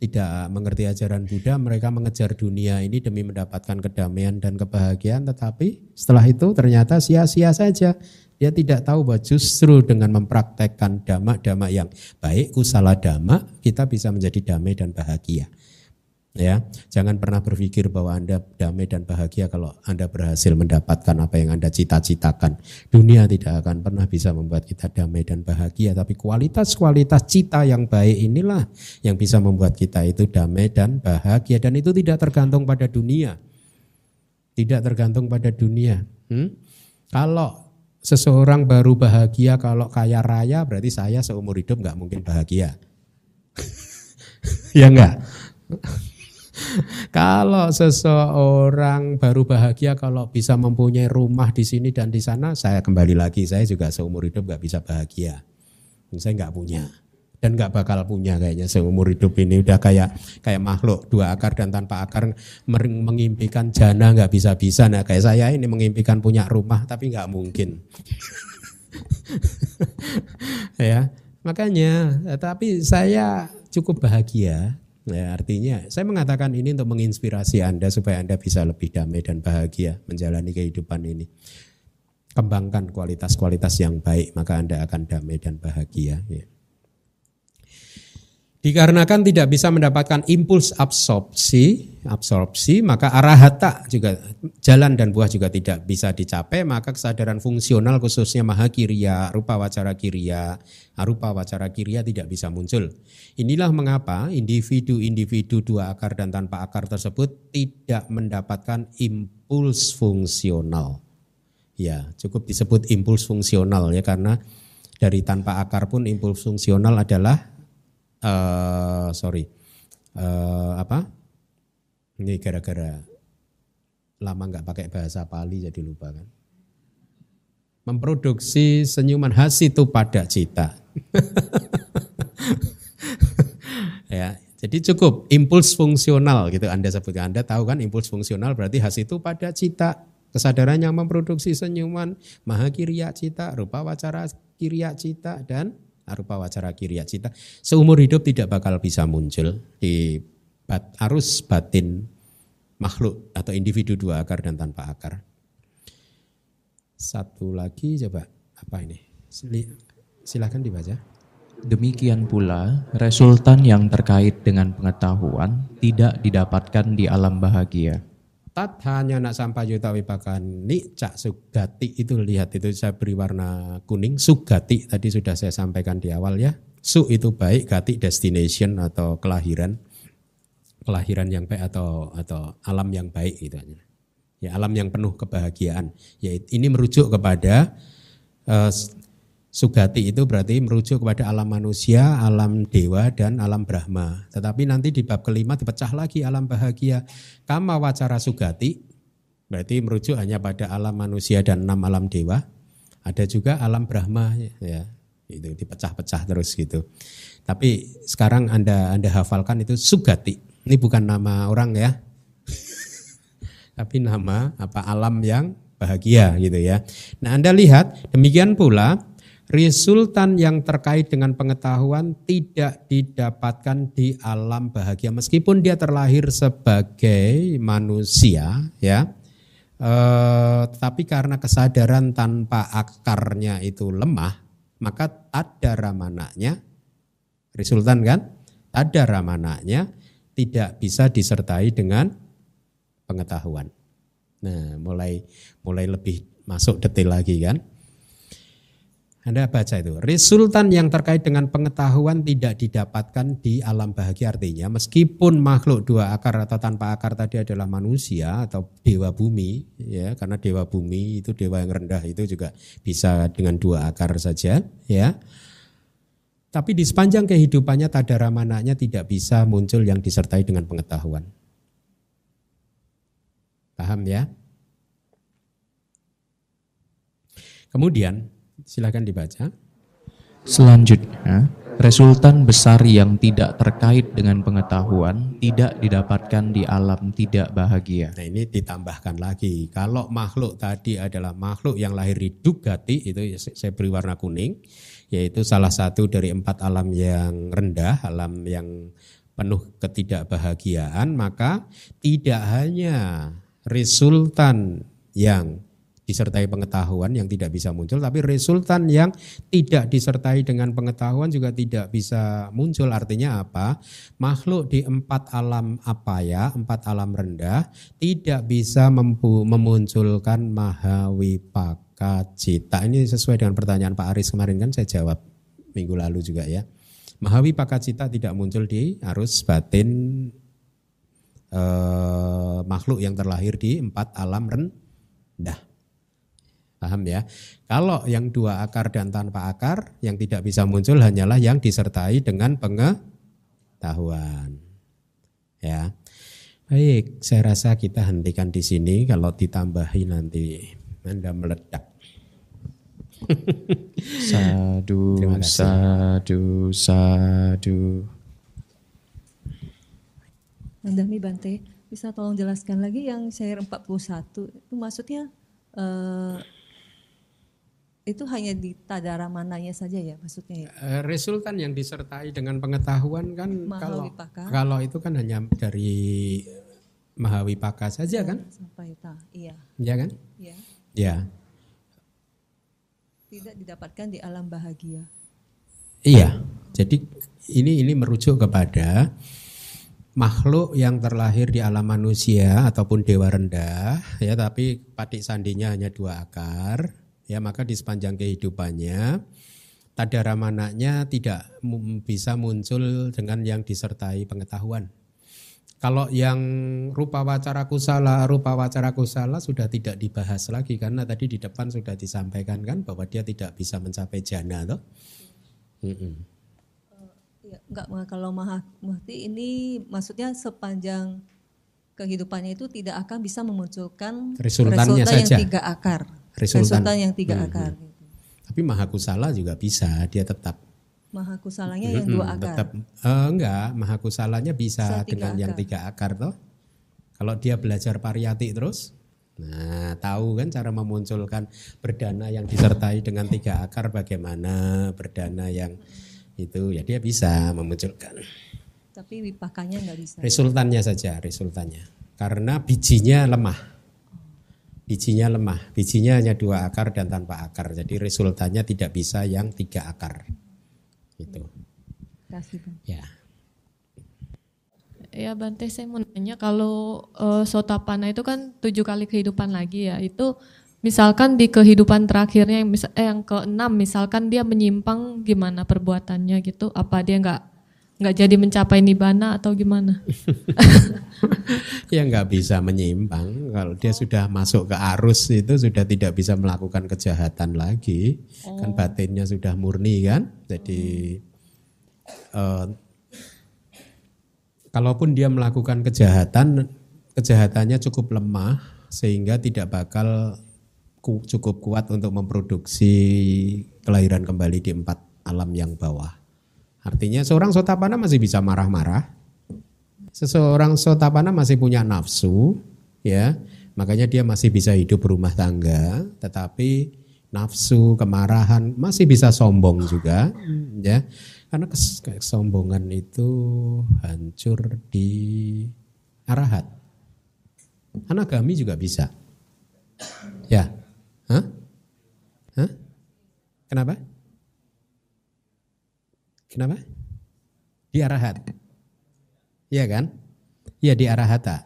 tidak mengerti ajaran Buddha, mereka mengejar dunia ini demi mendapatkan kedamaian dan kebahagiaan, tetapi setelah itu ternyata sia-sia saja. Dia tidak tahu bahwa justru dengan mempraktekkan dhamma-dhamma yang baik, kusala dhamma, kita bisa menjadi damai dan bahagia. Ya, jangan pernah berpikir bahwa Anda damai dan bahagia kalau Anda berhasil mendapatkan apa yang Anda cita-citakan. Dunia tidak akan pernah bisa membuat kita damai dan bahagia, tapi kualitas-kualitas cita yang baik inilah yang bisa membuat kita itu damai dan bahagia, dan itu tidak tergantung pada dunia. Tidak tergantung pada dunia. Kalau seseorang baru bahagia kalau kaya raya, berarti saya seumur hidup nggak mungkin bahagia. Ya enggak? Kalau seseorang baru bahagia kalau bisa mempunyai rumah di sini dan di sana, saya kembali lagi, saya juga seumur hidup nggak bisa bahagia. Saya nggak punya dan nggak bakal punya kayaknya seumur hidup ini. Udah kayak makhluk dua akar dan tanpa akar mengimpikan jana nggak bisa-bisa. Nah kayak saya ini mengimpikan punya rumah tapi nggak mungkin. Ya makanya, tapi saya cukup bahagia. Ya, artinya saya mengatakan ini untuk menginspirasi Anda supaya Anda bisa lebih damai dan bahagia menjalani kehidupan ini. Kembangkan kualitas-kualitas yang baik, maka Anda akan damai dan bahagia. Ya. Dikarenakan tidak bisa mendapatkan impuls absorpsi, maka arahata juga, jalan dan buah juga tidak bisa dicapai, maka kesadaran fungsional khususnya mahakiriya, rupa wacara kiriya, arupa wacara kiriya tidak bisa muncul. Inilah mengapa individu-individu dua akar dan tanpa akar tersebut tidak mendapatkan impuls fungsional. Ya, cukup disebut impuls fungsional ya, karena dari tanpa akar pun impuls fungsional adalah ini gara-gara lama nggak pakai bahasa Pali jadi lupa kan. Memproduksi senyuman hasitu pada cita. Ya, jadi cukup impuls fungsional gitu Anda sebutkan. Anda tahu kan impuls fungsional berarti hasitu pada cita. Kesadaran yang memproduksi senyuman, mahakiriya cita, rupa wacara kiriya cita, dan arupa wacara kiriya cita seumur hidup tidak bakal bisa muncul di arus batin makhluk atau individu dua akar dan tanpa akar. Satu lagi coba Apa ini? Silakan dibaca. Demikian pula, resultan yang terkait dengan pengetahuan tidak didapatkan di alam bahagia. Tat hanya nak sampai yuta wipakan ni cak sugati itu, lihat itu saya beri warna kuning, sugati tadi sudah saya sampaikan di awal ya. Su itu baik, gati destination atau kelahiran yang baik atau alam yang baik gitu aja. Ya, alam yang penuh kebahagiaan. Ya, ini merujuk kepada sugati itu berarti merujuk kepada alam manusia, alam dewa, dan alam Brahma. Tetapi nanti di bab kelima dipecah lagi alam bahagia. Kama wacara sugati, berarti merujuk hanya pada alam manusia dan 6 alam dewa. Ada juga alam Brahma, ya itu dipecah-pecah terus gitu. Tapi sekarang Anda hafalkan itu sugati. Ini bukan nama orang ya, tapi nama alam yang bahagia gitu ya. Nah Anda lihat demikian pula resultan yang terkait dengan pengetahuan tidak didapatkan di alam bahagia meskipun dia terlahir sebagai manusia ya. Tapi karena kesadaran tanpa akarnya itu lemah, maka tadaramananya, resultan kan, tadaramananya tidak bisa disertai dengan pengetahuan. Nah, mulai lebih masuk detail lagi kan. Anda baca itu, resultan yang terkait dengan pengetahuan tidak didapatkan di alam bahagia, artinya meskipun makhluk 2 akar atau tanpa akar tadi adalah manusia atau dewa bumi, ya karena dewa bumi itu dewa yang rendah itu juga bisa dengan 2 akar saja, ya. Tapi di sepanjang kehidupannya tadaramananya tidak bisa muncul yang disertai dengan pengetahuan. Paham ya? Kemudian silakan dibaca. Selanjutnya, resultan besar yang tidak terkait dengan pengetahuan tidak didapatkan di alam tidak bahagia. Nah ini ditambahkan lagi, kalau makhluk tadi adalah makhluk yang lahir di Dugati, itu saya beri warna kuning, yaitu salah satu dari 4 alam yang rendah, alam yang penuh ketidakbahagiaan, maka tidak hanya resultan yang disertai pengetahuan yang tidak bisa muncul, tapi resultan yang tidak disertai dengan pengetahuan juga tidak bisa muncul. Artinya apa? Makhluk di 4 alam apaya, 4 alam rendah tidak bisa memunculkan mahawipaka cita. Ini sesuai dengan pertanyaan Pak Aris kemarin kan saya jawab minggu lalu juga ya. Mahawipaka cita tidak muncul di arus batin makhluk yang terlahir di 4 alam rendah. Paham ya? Kalau yang 2 akar dan tanpa akar, yang tidak bisa muncul hanyalah yang disertai dengan pengetahuan. Ya, baik. Saya rasa kita hentikan di sini. Kalau ditambahi nanti Anda meledak. Sadu, sadu, sadu. Mandami Bante, bisa tolong jelaskan lagi yang syair 41 itu maksudnya itu hanya di tadaramananya saja ya maksudnya ya? Resultan yang disertai dengan pengetahuan kan kalau itu kan hanya dari mahawipaka saja kan? Sampai iya. Iya kan? Iya. Ya. Tidak didapatkan di alam bahagia. Iya. Jadi ini merujuk kepada makhluk yang terlahir di alam manusia ataupun dewa rendah ya, tapi patik sandinya hanya 2 akar. Ya, maka di sepanjang kehidupannya tadaramananya tidak bisa muncul dengan yang disertai pengetahuan. Kalau yang rupa wacara kusala sudah tidak dibahas lagi karena tadi di depan sudah disampaikan kan bahwa dia tidak bisa mencapai jana toh. Ya, enggak, kalau Mahamukti ini maksudnya sepanjang kehidupannya itu tidak akan bisa memunculkan resultan yang 3 akar. Resultan yang 3 akar. Gitu. Tapi mahakusala juga bisa, dia tetap. Mahakusalanya yang 2 akar? Tetap, enggak, mahakusalanya bisa dengan yang 3 akar toh. Kalau dia belajar pariyati terus, nah tahu kan cara memunculkan berdana yang disertai dengan 3 akar bagaimana, berdana yang itu ya dia bisa memunculkan. Tapi wipakanya enggak bisa. Resultannya saja, resultannya. Karena bijinya lemah. bijinya lemah. Bijinya hanya 2 akar dan tanpa akar. Jadi resultannya tidak bisa yang 3 akar. Gitu. Kasih, Bang. Ya. Ya Bante, saya mau nanya kalau Sotapanna itu kan 7 kali kehidupan lagi ya. Itu misalkan di kehidupan terakhirnya yang ke-6 misalkan dia menyimpang, gimana perbuatannya gitu? Apa dia nggak jadi mencapai nibbana atau gimana? Ya nggak bisa menyimpang. Kalau dia sudah masuk ke arus itu sudah tidak bisa melakukan kejahatan lagi. Kan batinnya sudah murni kan. Jadi kalaupun dia melakukan kejahatan, kejahatannya cukup lemah sehingga tidak bakal cukup kuat untuk memproduksi kelahiran kembali di 4 alam yang bawah. Artinya seorang Sotapanna masih bisa marah-marah. Seseorang Sotapanna masih punya nafsu, ya. Makanya dia masih bisa hidup berumah tangga, tetapi nafsu, kemarahan masih bisa sombong juga, ya. Karena kesombongan itu hancur di arahat. Anagami juga bisa. Ya. Hah? Kenapa? Kenapa? Di arahat. Iya kan? Iya di arahata.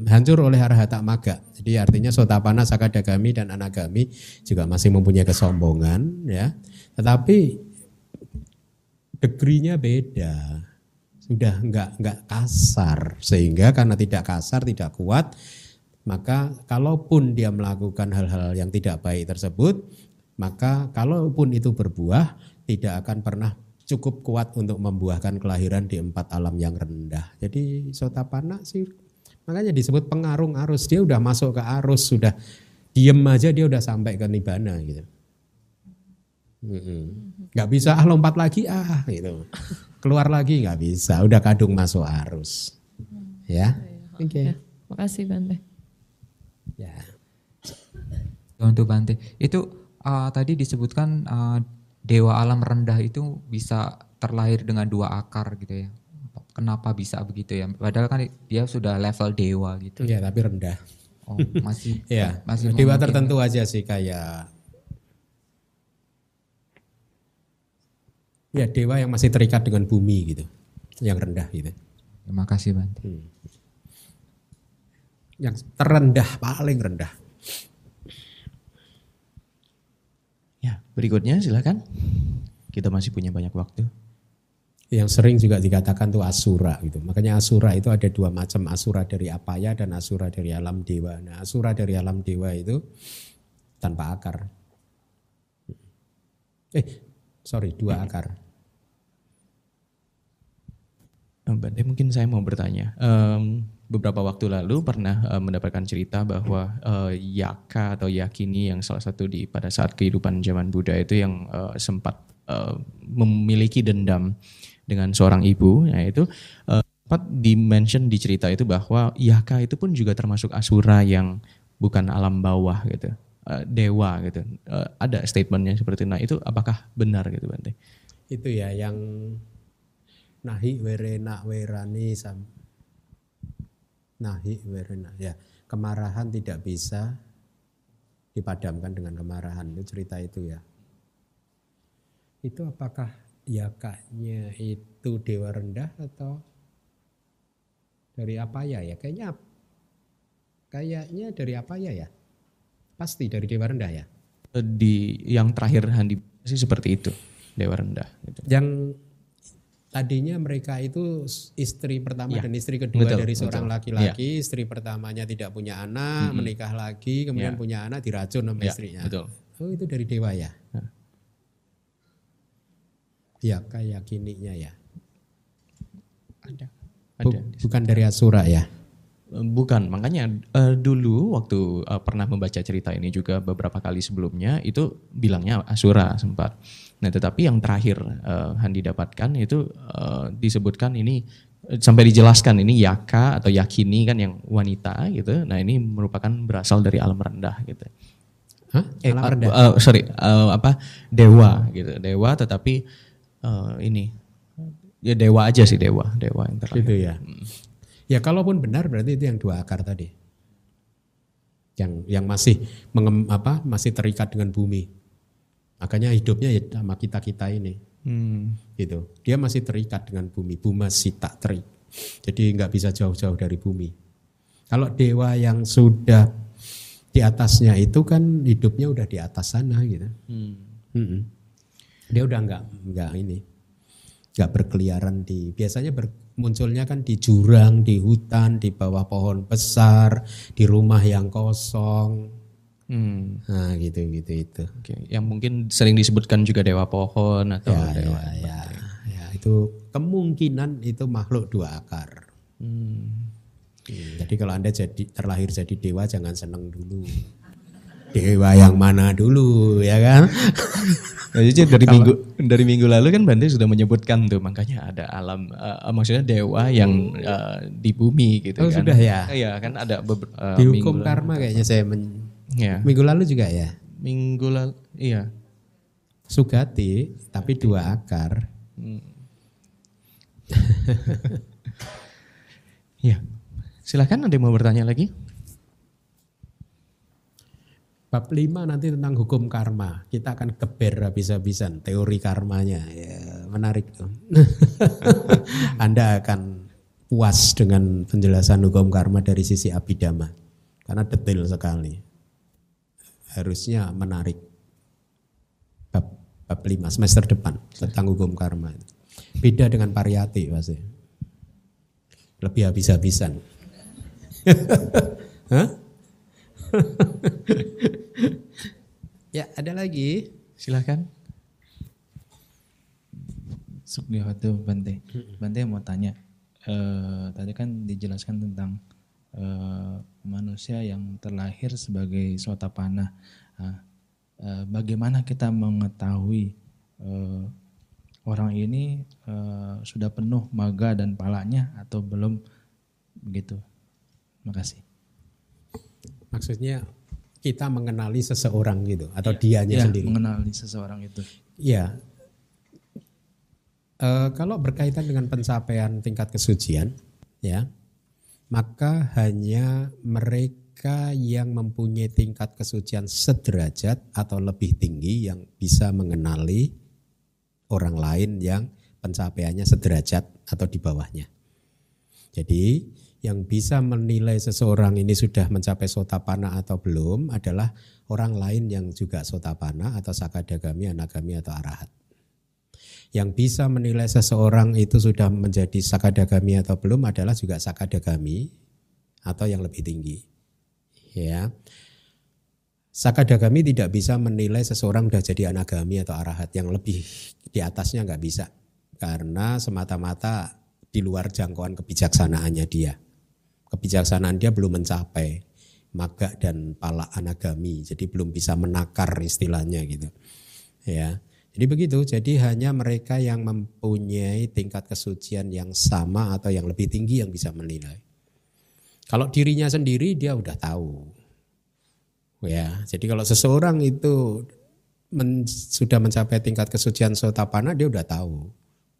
Hancur oleh arahata maga. Jadi artinya Sotapanna, Sakadagami dan Anagami juga masih mempunyai kesombongan, ya. Tetapi degree-nya beda. Sudah enggak kasar, sehingga karena tidak kasar, tidak kuat, maka kalaupun dia melakukan hal-hal yang tidak baik tersebut, maka kalaupun itu berbuah, tidak akan pernah cukup kuat untuk membuahkan kelahiran di 4 alam yang rendah. Jadi Sotapanna sih makanya disebut pengarung arus. Dia udah masuk ke arus, sudah diem aja dia udah sampai ke nibbana gitu. Gak bisa lompat lagi gitu. Keluar lagi gak bisa, udah kadung masuk arus. Ya. Oke. Ya, makasih Bante. Ya. Untuk Bante, itu tadi disebutkan dewa alam rendah itu bisa terlahir dengan 2 akar gitu ya. Kenapa bisa begitu ya? Padahal kan dia sudah level dewa gitu. Iya, tapi rendah. Oh, masih ya, masih dewa tertentu aja sih kayak ya dewa yang masih terikat dengan bumi gitu. Yang rendah gitu. Terima kasih Bante. Yang terendah, paling rendah. Ya, berikutnya silakan. Kita masih punya banyak waktu. Yang sering juga dikatakan tuh asura gitu. Makanya asura itu ada 2 macam, asura dari apaya dan asura dari alam dewa. Nah, asura dari alam dewa itu tanpa akar. 2 akar. Bante, mungkin saya mau bertanya. Beberapa waktu lalu pernah mendapatkan cerita bahwa Yaka atau Yakini yang salah satu pada saat kehidupan zaman Buddha itu yang sempat memiliki dendam dengan seorang ibu, yaitu sempat di-mention di cerita itu bahwa Yaka itu pun juga termasuk asura yang bukan alam bawah gitu, dewa gitu. Ada statementnya seperti itu. Nah itu apakah benar gitu Bante? Itu ya yang nahi werena werani nahi werena ya, kemarahan tidak bisa dipadamkan dengan kemarahan, itu cerita itu ya. Itu apakah Yakanya itu dewa rendah atau dari apaya ya? Kayaknya dari apaya ya? Pasti dari dewa rendah ya? Di yang terakhir Handi sih seperti itu, dewa rendah gitu. Yang tadinya mereka itu istri pertama dan istri kedua dari seorang laki-laki. Istri pertamanya tidak punya anak, menikah lagi, kemudian punya anak, diracun sama istrinya. Betul. Oh itu dari dewa ya? Ya kayakininya ya. Ada. Bukan dari asura ya? Bukan, makanya dulu waktu pernah membaca cerita ini juga beberapa kali sebelumnya itu bilangnya asura sempat. Nah tetapi yang terakhir Handi dapatkan itu disebutkan ini sampai dijelaskan ini Yaka atau Yakini kan yang wanita gitu. Nah ini merupakan berasal dari alam rendah gitu. Hah? Alam rendah? Dewa gitu. Dewa tetapi ini ya dewa aja sih, dewa yang terakhir. Gitu ya. Ya kalaupun benar berarti itu yang 2 akar tadi. yang masih masih terikat dengan bumi. Makanya hidupnya ya sama kita ini, gitu. Dia masih terikat dengan bumi, buma sita teri. Jadi nggak bisa jauh-jauh dari bumi. Kalau dewa yang sudah di atasnya itu kan hidupnya udah di atas sana, gitu. Dia udah nggak berkeliaran biasanya munculnya kan di jurang, di hutan, di bawah pohon besar, di rumah yang kosong. Nah gitu itu. Oke. Yang mungkin sering disebutkan juga dewa pohon atau dewa. Ya, itu kemungkinan itu makhluk dua akar. Jadi kalau Anda terlahir jadi dewa jangan seneng dulu. Dewa yang mana dulu, ya kan? Jadi dari minggu lalu kan Bante sudah menyebutkan tuh, makanya ada alam, maksudnya dewa yang di bumi gitu kan. Oh sudah ya? Iya kan ada di hukum karma kayaknya saya minggu lalu juga ya? Minggu lalu, iya. Sugati, tapi dua akar. Ya, silakan ada yang mau bertanya lagi? Bab 5 nanti tentang hukum karma. Kita akan geber habis-habisan teori karmanya. Ya, menarik tuh. Anda akan puas dengan penjelasan hukum karma dari sisi Abhidhamma. Karena detail sekali. Harusnya menarik. Bab 5 semester depan tentang hukum karma. Beda dengan pariyati pasti. Lebih habis-habisan. Hah? Ya, ada lagi? Silakan. Sugihatu Bante. Bante mau tanya. Tadi kan dijelaskan tentang manusia yang terlahir sebagai Sotapanna. Bagaimana kita mengetahui orang ini sudah penuh maga dan palanya atau belum begitu? Terima kasih. Maksudnya kita mengenali seseorang gitu atau dianya sendiri? Mengenali seseorang itu. Ya, kalau berkaitan dengan pencapaian tingkat kesucian, ya, maka hanya mereka yang mempunyai tingkat kesucian sederajat atau lebih tinggi yang bisa mengenali orang lain yang pencapaiannya sederajat atau di bawahnya. Jadi yang bisa menilai seseorang ini sudah mencapai Sotapanna atau belum adalah orang lain yang juga Sotapanna atau Sakadagami, Anagami atau Arahat. Yang bisa menilai seseorang itu sudah menjadi Sakadagami atau belum adalah juga Sakadagami atau yang lebih tinggi. Ya. Sakadagami tidak bisa menilai seseorang sudah jadi Anagami atau Arahat, yang lebih di atasnya nggak bisa. Karena semata-mata di luar jangkauan kebijaksanaannya dia. Kebijaksanaan dia belum mencapai maga dan pala anagami, jadi belum bisa menakar istilahnya gitu. Ya. Jadi begitu, jadi hanya mereka yang mempunyai tingkat kesucian yang sama atau yang lebih tinggi yang bisa menilai. Kalau dirinya sendiri dia udah tahu. Ya, jadi kalau seseorang itu sudah mencapai tingkat kesucian Sotapanna, dia udah tahu.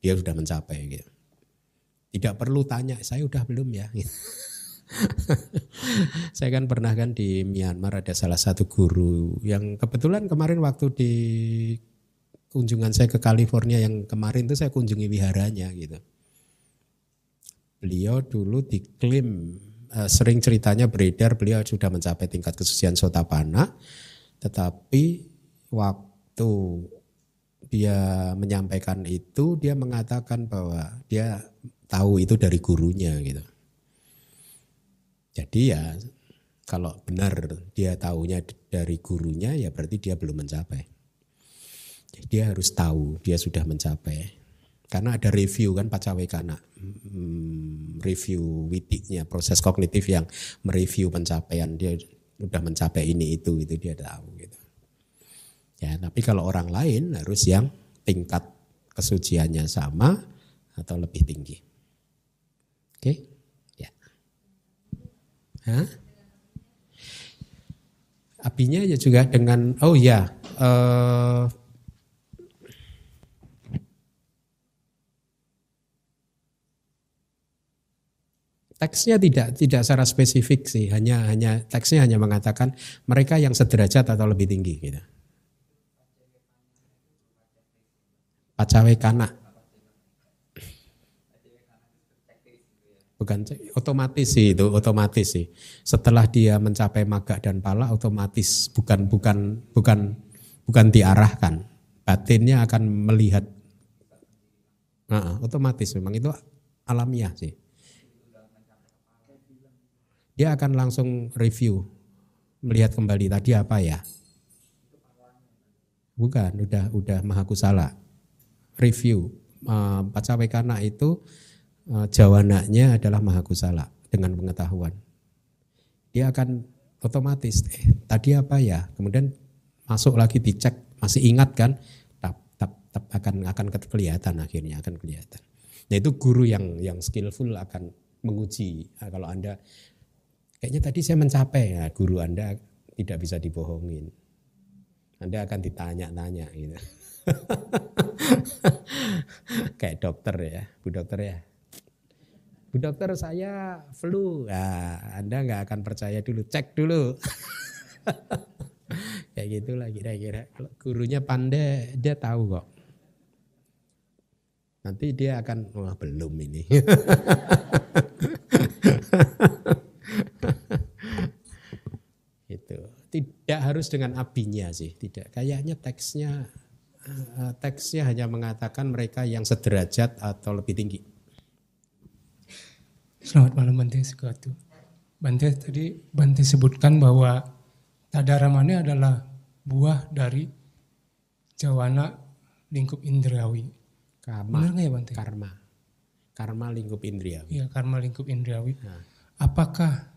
Dia sudah mencapai gitu. Tidak perlu tanya, saya udah belum ya. Saya kan pernah kan di Myanmar ada salah satu guru yang kebetulan kemarin waktu di kunjungan saya ke California yang kemarin itu saya kunjungi wiharanya gitu. Beliau dulu diklaim sering ceritanya beredar beliau sudah mencapai tingkat kesucian Sotapanna, tetapi waktu dia menyampaikan itu dia mengatakan bahwa dia tahu itu dari gurunya gitu. Jadi ya kalau benar dia tahunya dari gurunya ya berarti dia belum mencapai. Jadi dia harus tahu dia sudah mencapai. Karena ada review kan Pacawekana, review witiknya, proses kognitif yang mereview pencapaian dia sudah mencapai ini itu dia tahu gitu. Ya, tapi kalau orang lain harus yang tingkat kesuciannya sama atau lebih tinggi. Oke? Ya. Hah? Apinya ya juga dengan Teksnya tidak secara spesifik sih, hanya teksnya hanya mengatakan mereka yang sederajat atau lebih tinggi gitu. Pacawekana. Bukan otomatis sih itu, otomatis sih. Setelah dia mencapai maga dan pala otomatis bukan diarahkan. Batinnya akan melihat. Otomatis memang itu alamiah sih. Dia akan langsung review, melihat kembali tadi apa ya? Bukan, udah mahakusala. Review, pacawekana itu jawananya adalah mahakusala dengan pengetahuan. Dia akan otomatis, tadi apa ya? Kemudian masuk lagi dicek, masih ingat kan? Akan kelihatan akhirnya, akan kelihatan. Nah itu guru yang skillful akan menguji. Kalau Anda kayaknya tadi saya mencapai, ya guru Anda tidak bisa dibohongin. Anda akan ditanya-tanya gitu. Kayak dokter ya, Bu dokter ya. Bu dokter saya flu. Nah, Anda nggak akan percaya dulu, cek dulu. Kayak gitulah kira-kira. Kalau gurunya pandai, dia tahu kok. Nanti dia akan, wah belum ini. Itu tidak harus dengan abinya sih, tidak. Kayaknya teksnya hanya mengatakan mereka yang sederajat atau lebih tinggi. Selamat malam Bante Sukatu. Bante tadi Bante sebutkan bahwa Tadaramane adalah buah dari jawana lingkup indriawi. Benar nggak ya Bante? Karma lingkup indriawi. Iya, karma lingkup indriawi. Nah. Apakah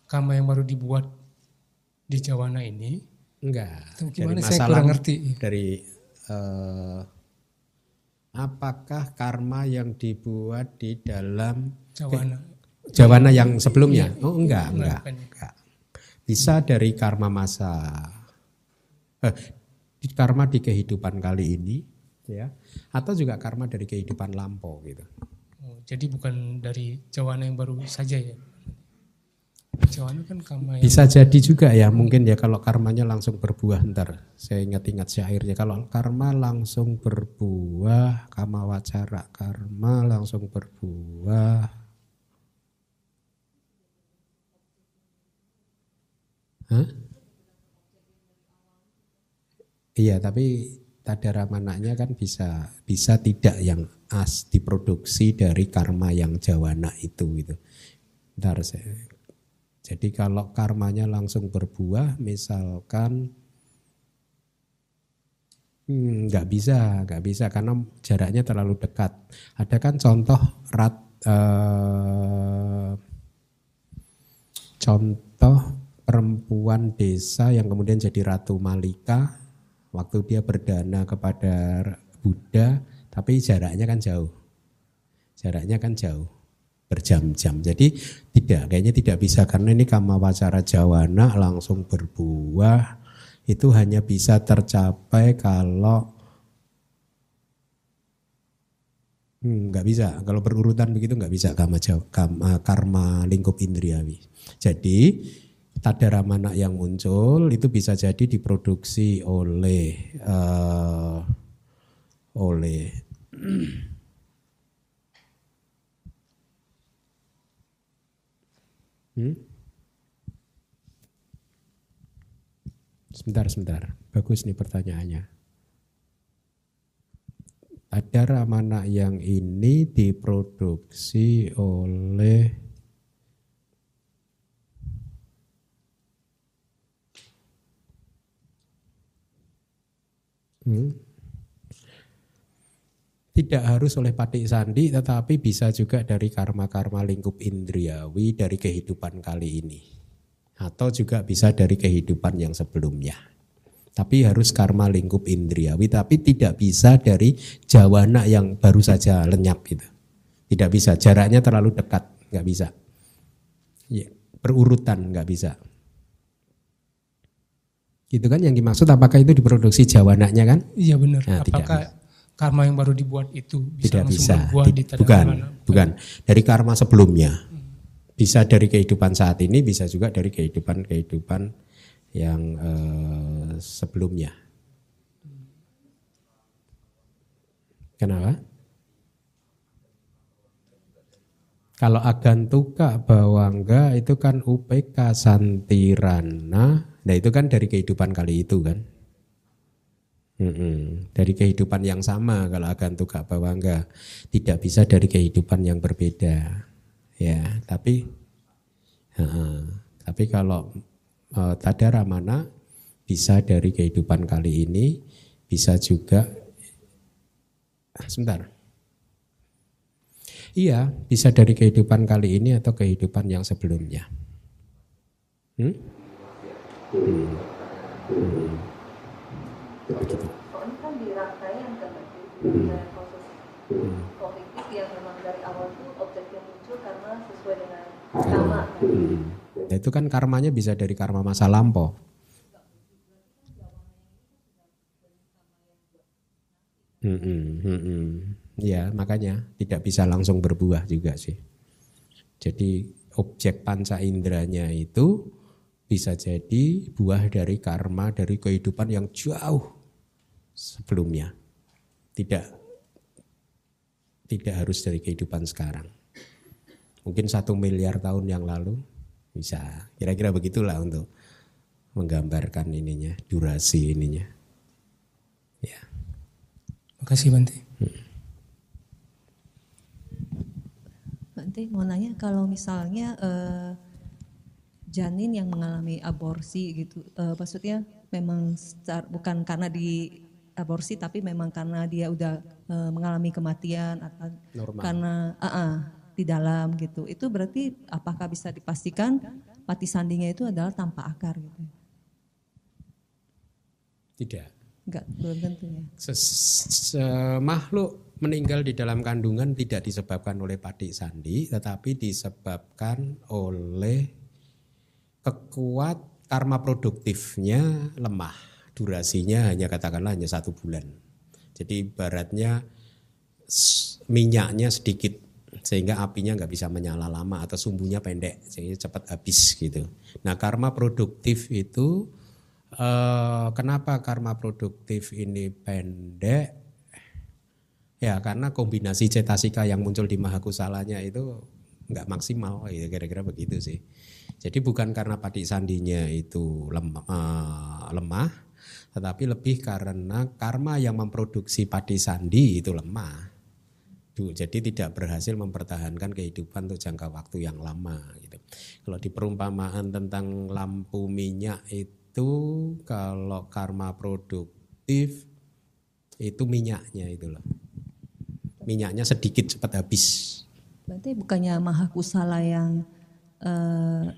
karma yang baru dibuat di jawana ini? Enggak. Gimana saya kurang ngerti. Dari apakah karma yang dibuat di dalam jawana yang sebelumnya? Oh enggak. Bisa dari karma masa karma di kehidupan kali ini, ya, atau juga karma dari kehidupan lampau gitu. Oh, jadi bukan dari jawana yang baru saja ya? Jawana kan karma yang... Bisa jadi juga ya, mungkin ya kalau karmanya langsung berbuah, ntar saya ingat syairnya, kalau karma langsung berbuah, kama wacara, karma langsung berbuah. Hah? Iya, tapi tadaramananya kan bisa tidak yang diproduksi dari karma yang jawana itu gitu. Bentar jadi kalau karmanya langsung berbuah, misalkan nggak bisa karena jaraknya terlalu dekat. Ada kan contoh perempuan desa yang kemudian jadi Ratu Malika waktu dia berdana kepada Buddha, tapi jaraknya kan jauh. Berjam-jam. Jadi kayaknya tidak bisa karena ini kama wacara jawana langsung berbuah. Itu hanya bisa tercapai kalau nggak bisa. Kalau berurutan begitu nggak bisa karma lingkup indriawi. Jadi tadaramana yang muncul itu bisa jadi diproduksi oleh Sebentar. Bagus nih pertanyaannya. Tadaramana yang ini diproduksi oleh tidak harus oleh patik sandi, tetapi bisa juga dari karma-karma lingkup indriawi dari kehidupan kali ini. Atau juga bisa dari kehidupan yang sebelumnya. Tapi harus karma lingkup indriawi, tapi tidak bisa dari jawana yang baru saja lenyap gitu. Tidak bisa, jaraknya terlalu dekat, nggak bisa. Ya, berurutan nggak bisa. Gitu kan yang dimaksud, apakah itu diproduksi jawananya kan? Iya benar. Nah, apakah karma yang baru dibuat itu bisa tidak langsung bisa. berbuah di Bukan. Dari karma sebelumnya. Bisa dari kehidupan saat ini, bisa juga dari kehidupan yang sebelumnya. Kenapa? Kalau agantuka bawangga itu kan upeka santirana, nah itu kan dari kehidupan kali itu kan. Dari kehidupan yang sama kalau agantuka bawangga, tidak bisa dari kehidupan yang berbeda. Ya, tapi kalau tadaramana bisa dari kehidupan kali ini, bisa juga sebentar. Iya, bisa dari kehidupan kali ini atau kehidupan yang sebelumnya. Begitu. Soalnya kan di rangkaian kan proses kognitif yang memang dari awal itu objeknya muncul karena sesuai dengan karma. Nah, itu kan karmanya bisa dari karma masa lampau. Ya, makanya tidak bisa langsung berbuah juga sih. Jadi objek panca inderanya itu bisa jadi buah dari karma dari kehidupan yang jauh sebelumnya. Tidak harus dari kehidupan sekarang. Mungkin 1 miliar tahun yang lalu bisa. Kira-kira begitulah untuk menggambarkan ininya, durasi ininya. Ya. Makasih Bante. Bante mau nanya kalau misalnya janin yang mengalami aborsi gitu, maksudnya memang bukan karena di aborsi tapi memang karena dia udah mengalami kematian atau normal. Karena di dalam gitu, itu berarti apakah bisa dipastikan pati sandinya itu adalah tanpa akar gitu? Tidak. Enggak, belum tentunya. Makhluk meninggal di dalam kandungan tidak disebabkan oleh pati sandi, tetapi disebabkan oleh kekuat karma produktifnya lemah. Durasinya katakanlah hanya 1 bulan. Jadi ibaratnya minyaknya sedikit sehingga apinya nggak bisa menyala lama atau sumbunya pendek sehingga cepat habis gitu. Nah, karma produktif itu kenapa karma produktif ini pendek? Ya karena kombinasi cetasika yang muncul di mahakusalanya itu nggak maksimal, ya kira-kira begitu sih. Jadi bukan karena pati sandinya itu lemah, tetapi lebih karena karma yang memproduksi pati sandi itu lemah. Jadi tidak berhasil mempertahankan kehidupan untuk jangka waktu yang lama gitu. Kalau di perumpamaan tentang lampu minyak itu, kalau karma produktif itu minyaknya itu loh. Minyaknya sedikit cepat habis. Berarti bukannya mahakusala yang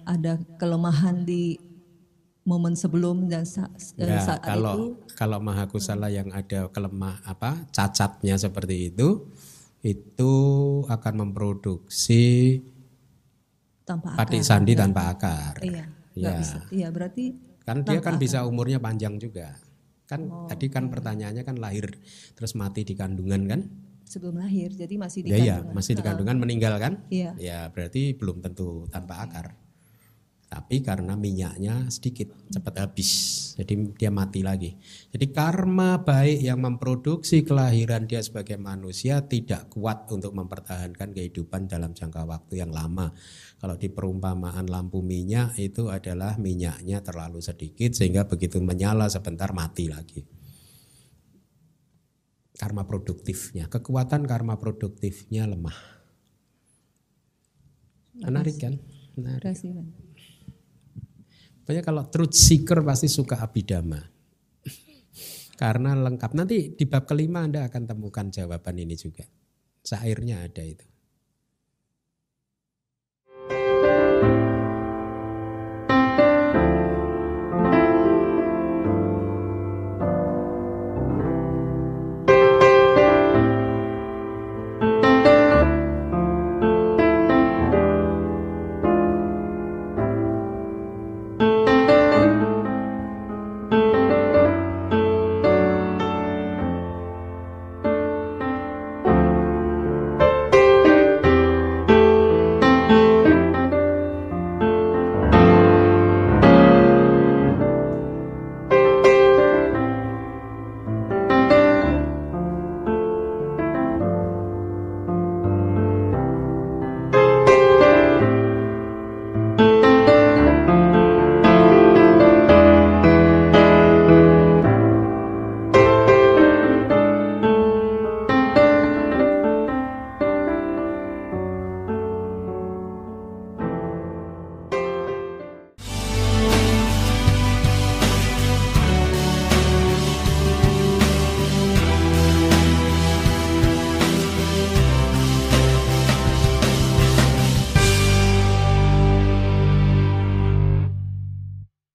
ada kelemahan di momen sebelum dan saat itu? Kalau mahakusala yang ada cacatnya seperti itu akan memproduksi pati sandi tanpa akar. Iya, ya. Bisa. Iya, berarti kan dia kan bisa umurnya panjang juga. Kan tadi kan pertanyaannya kan lahir terus mati di kandungan kan? Sebelum lahir, jadi masih di kandungan. Iya, masih di kandungan meninggal kan? Iya. Ya, berarti belum tentu tanpa akar. Tapi karena minyaknya sedikit, cepat habis. Jadi dia mati lagi. Jadi karma baik yang memproduksi kelahiran dia sebagai manusia tidak kuat untuk mempertahankan kehidupan dalam jangka waktu yang lama. Kalau di perumpamaan lampu minyak itu adalah minyaknya terlalu sedikit sehingga begitu menyala sebentar mati lagi. Karma produktifnya, kekuatan karma produktifnya lemah. Menarik kan? Menarik. Pokoknya kalau truth seeker pasti suka Abhidhamma. Karena lengkap. Nanti di bab kelima Anda akan temukan jawaban ini juga. Syairnya ada itu.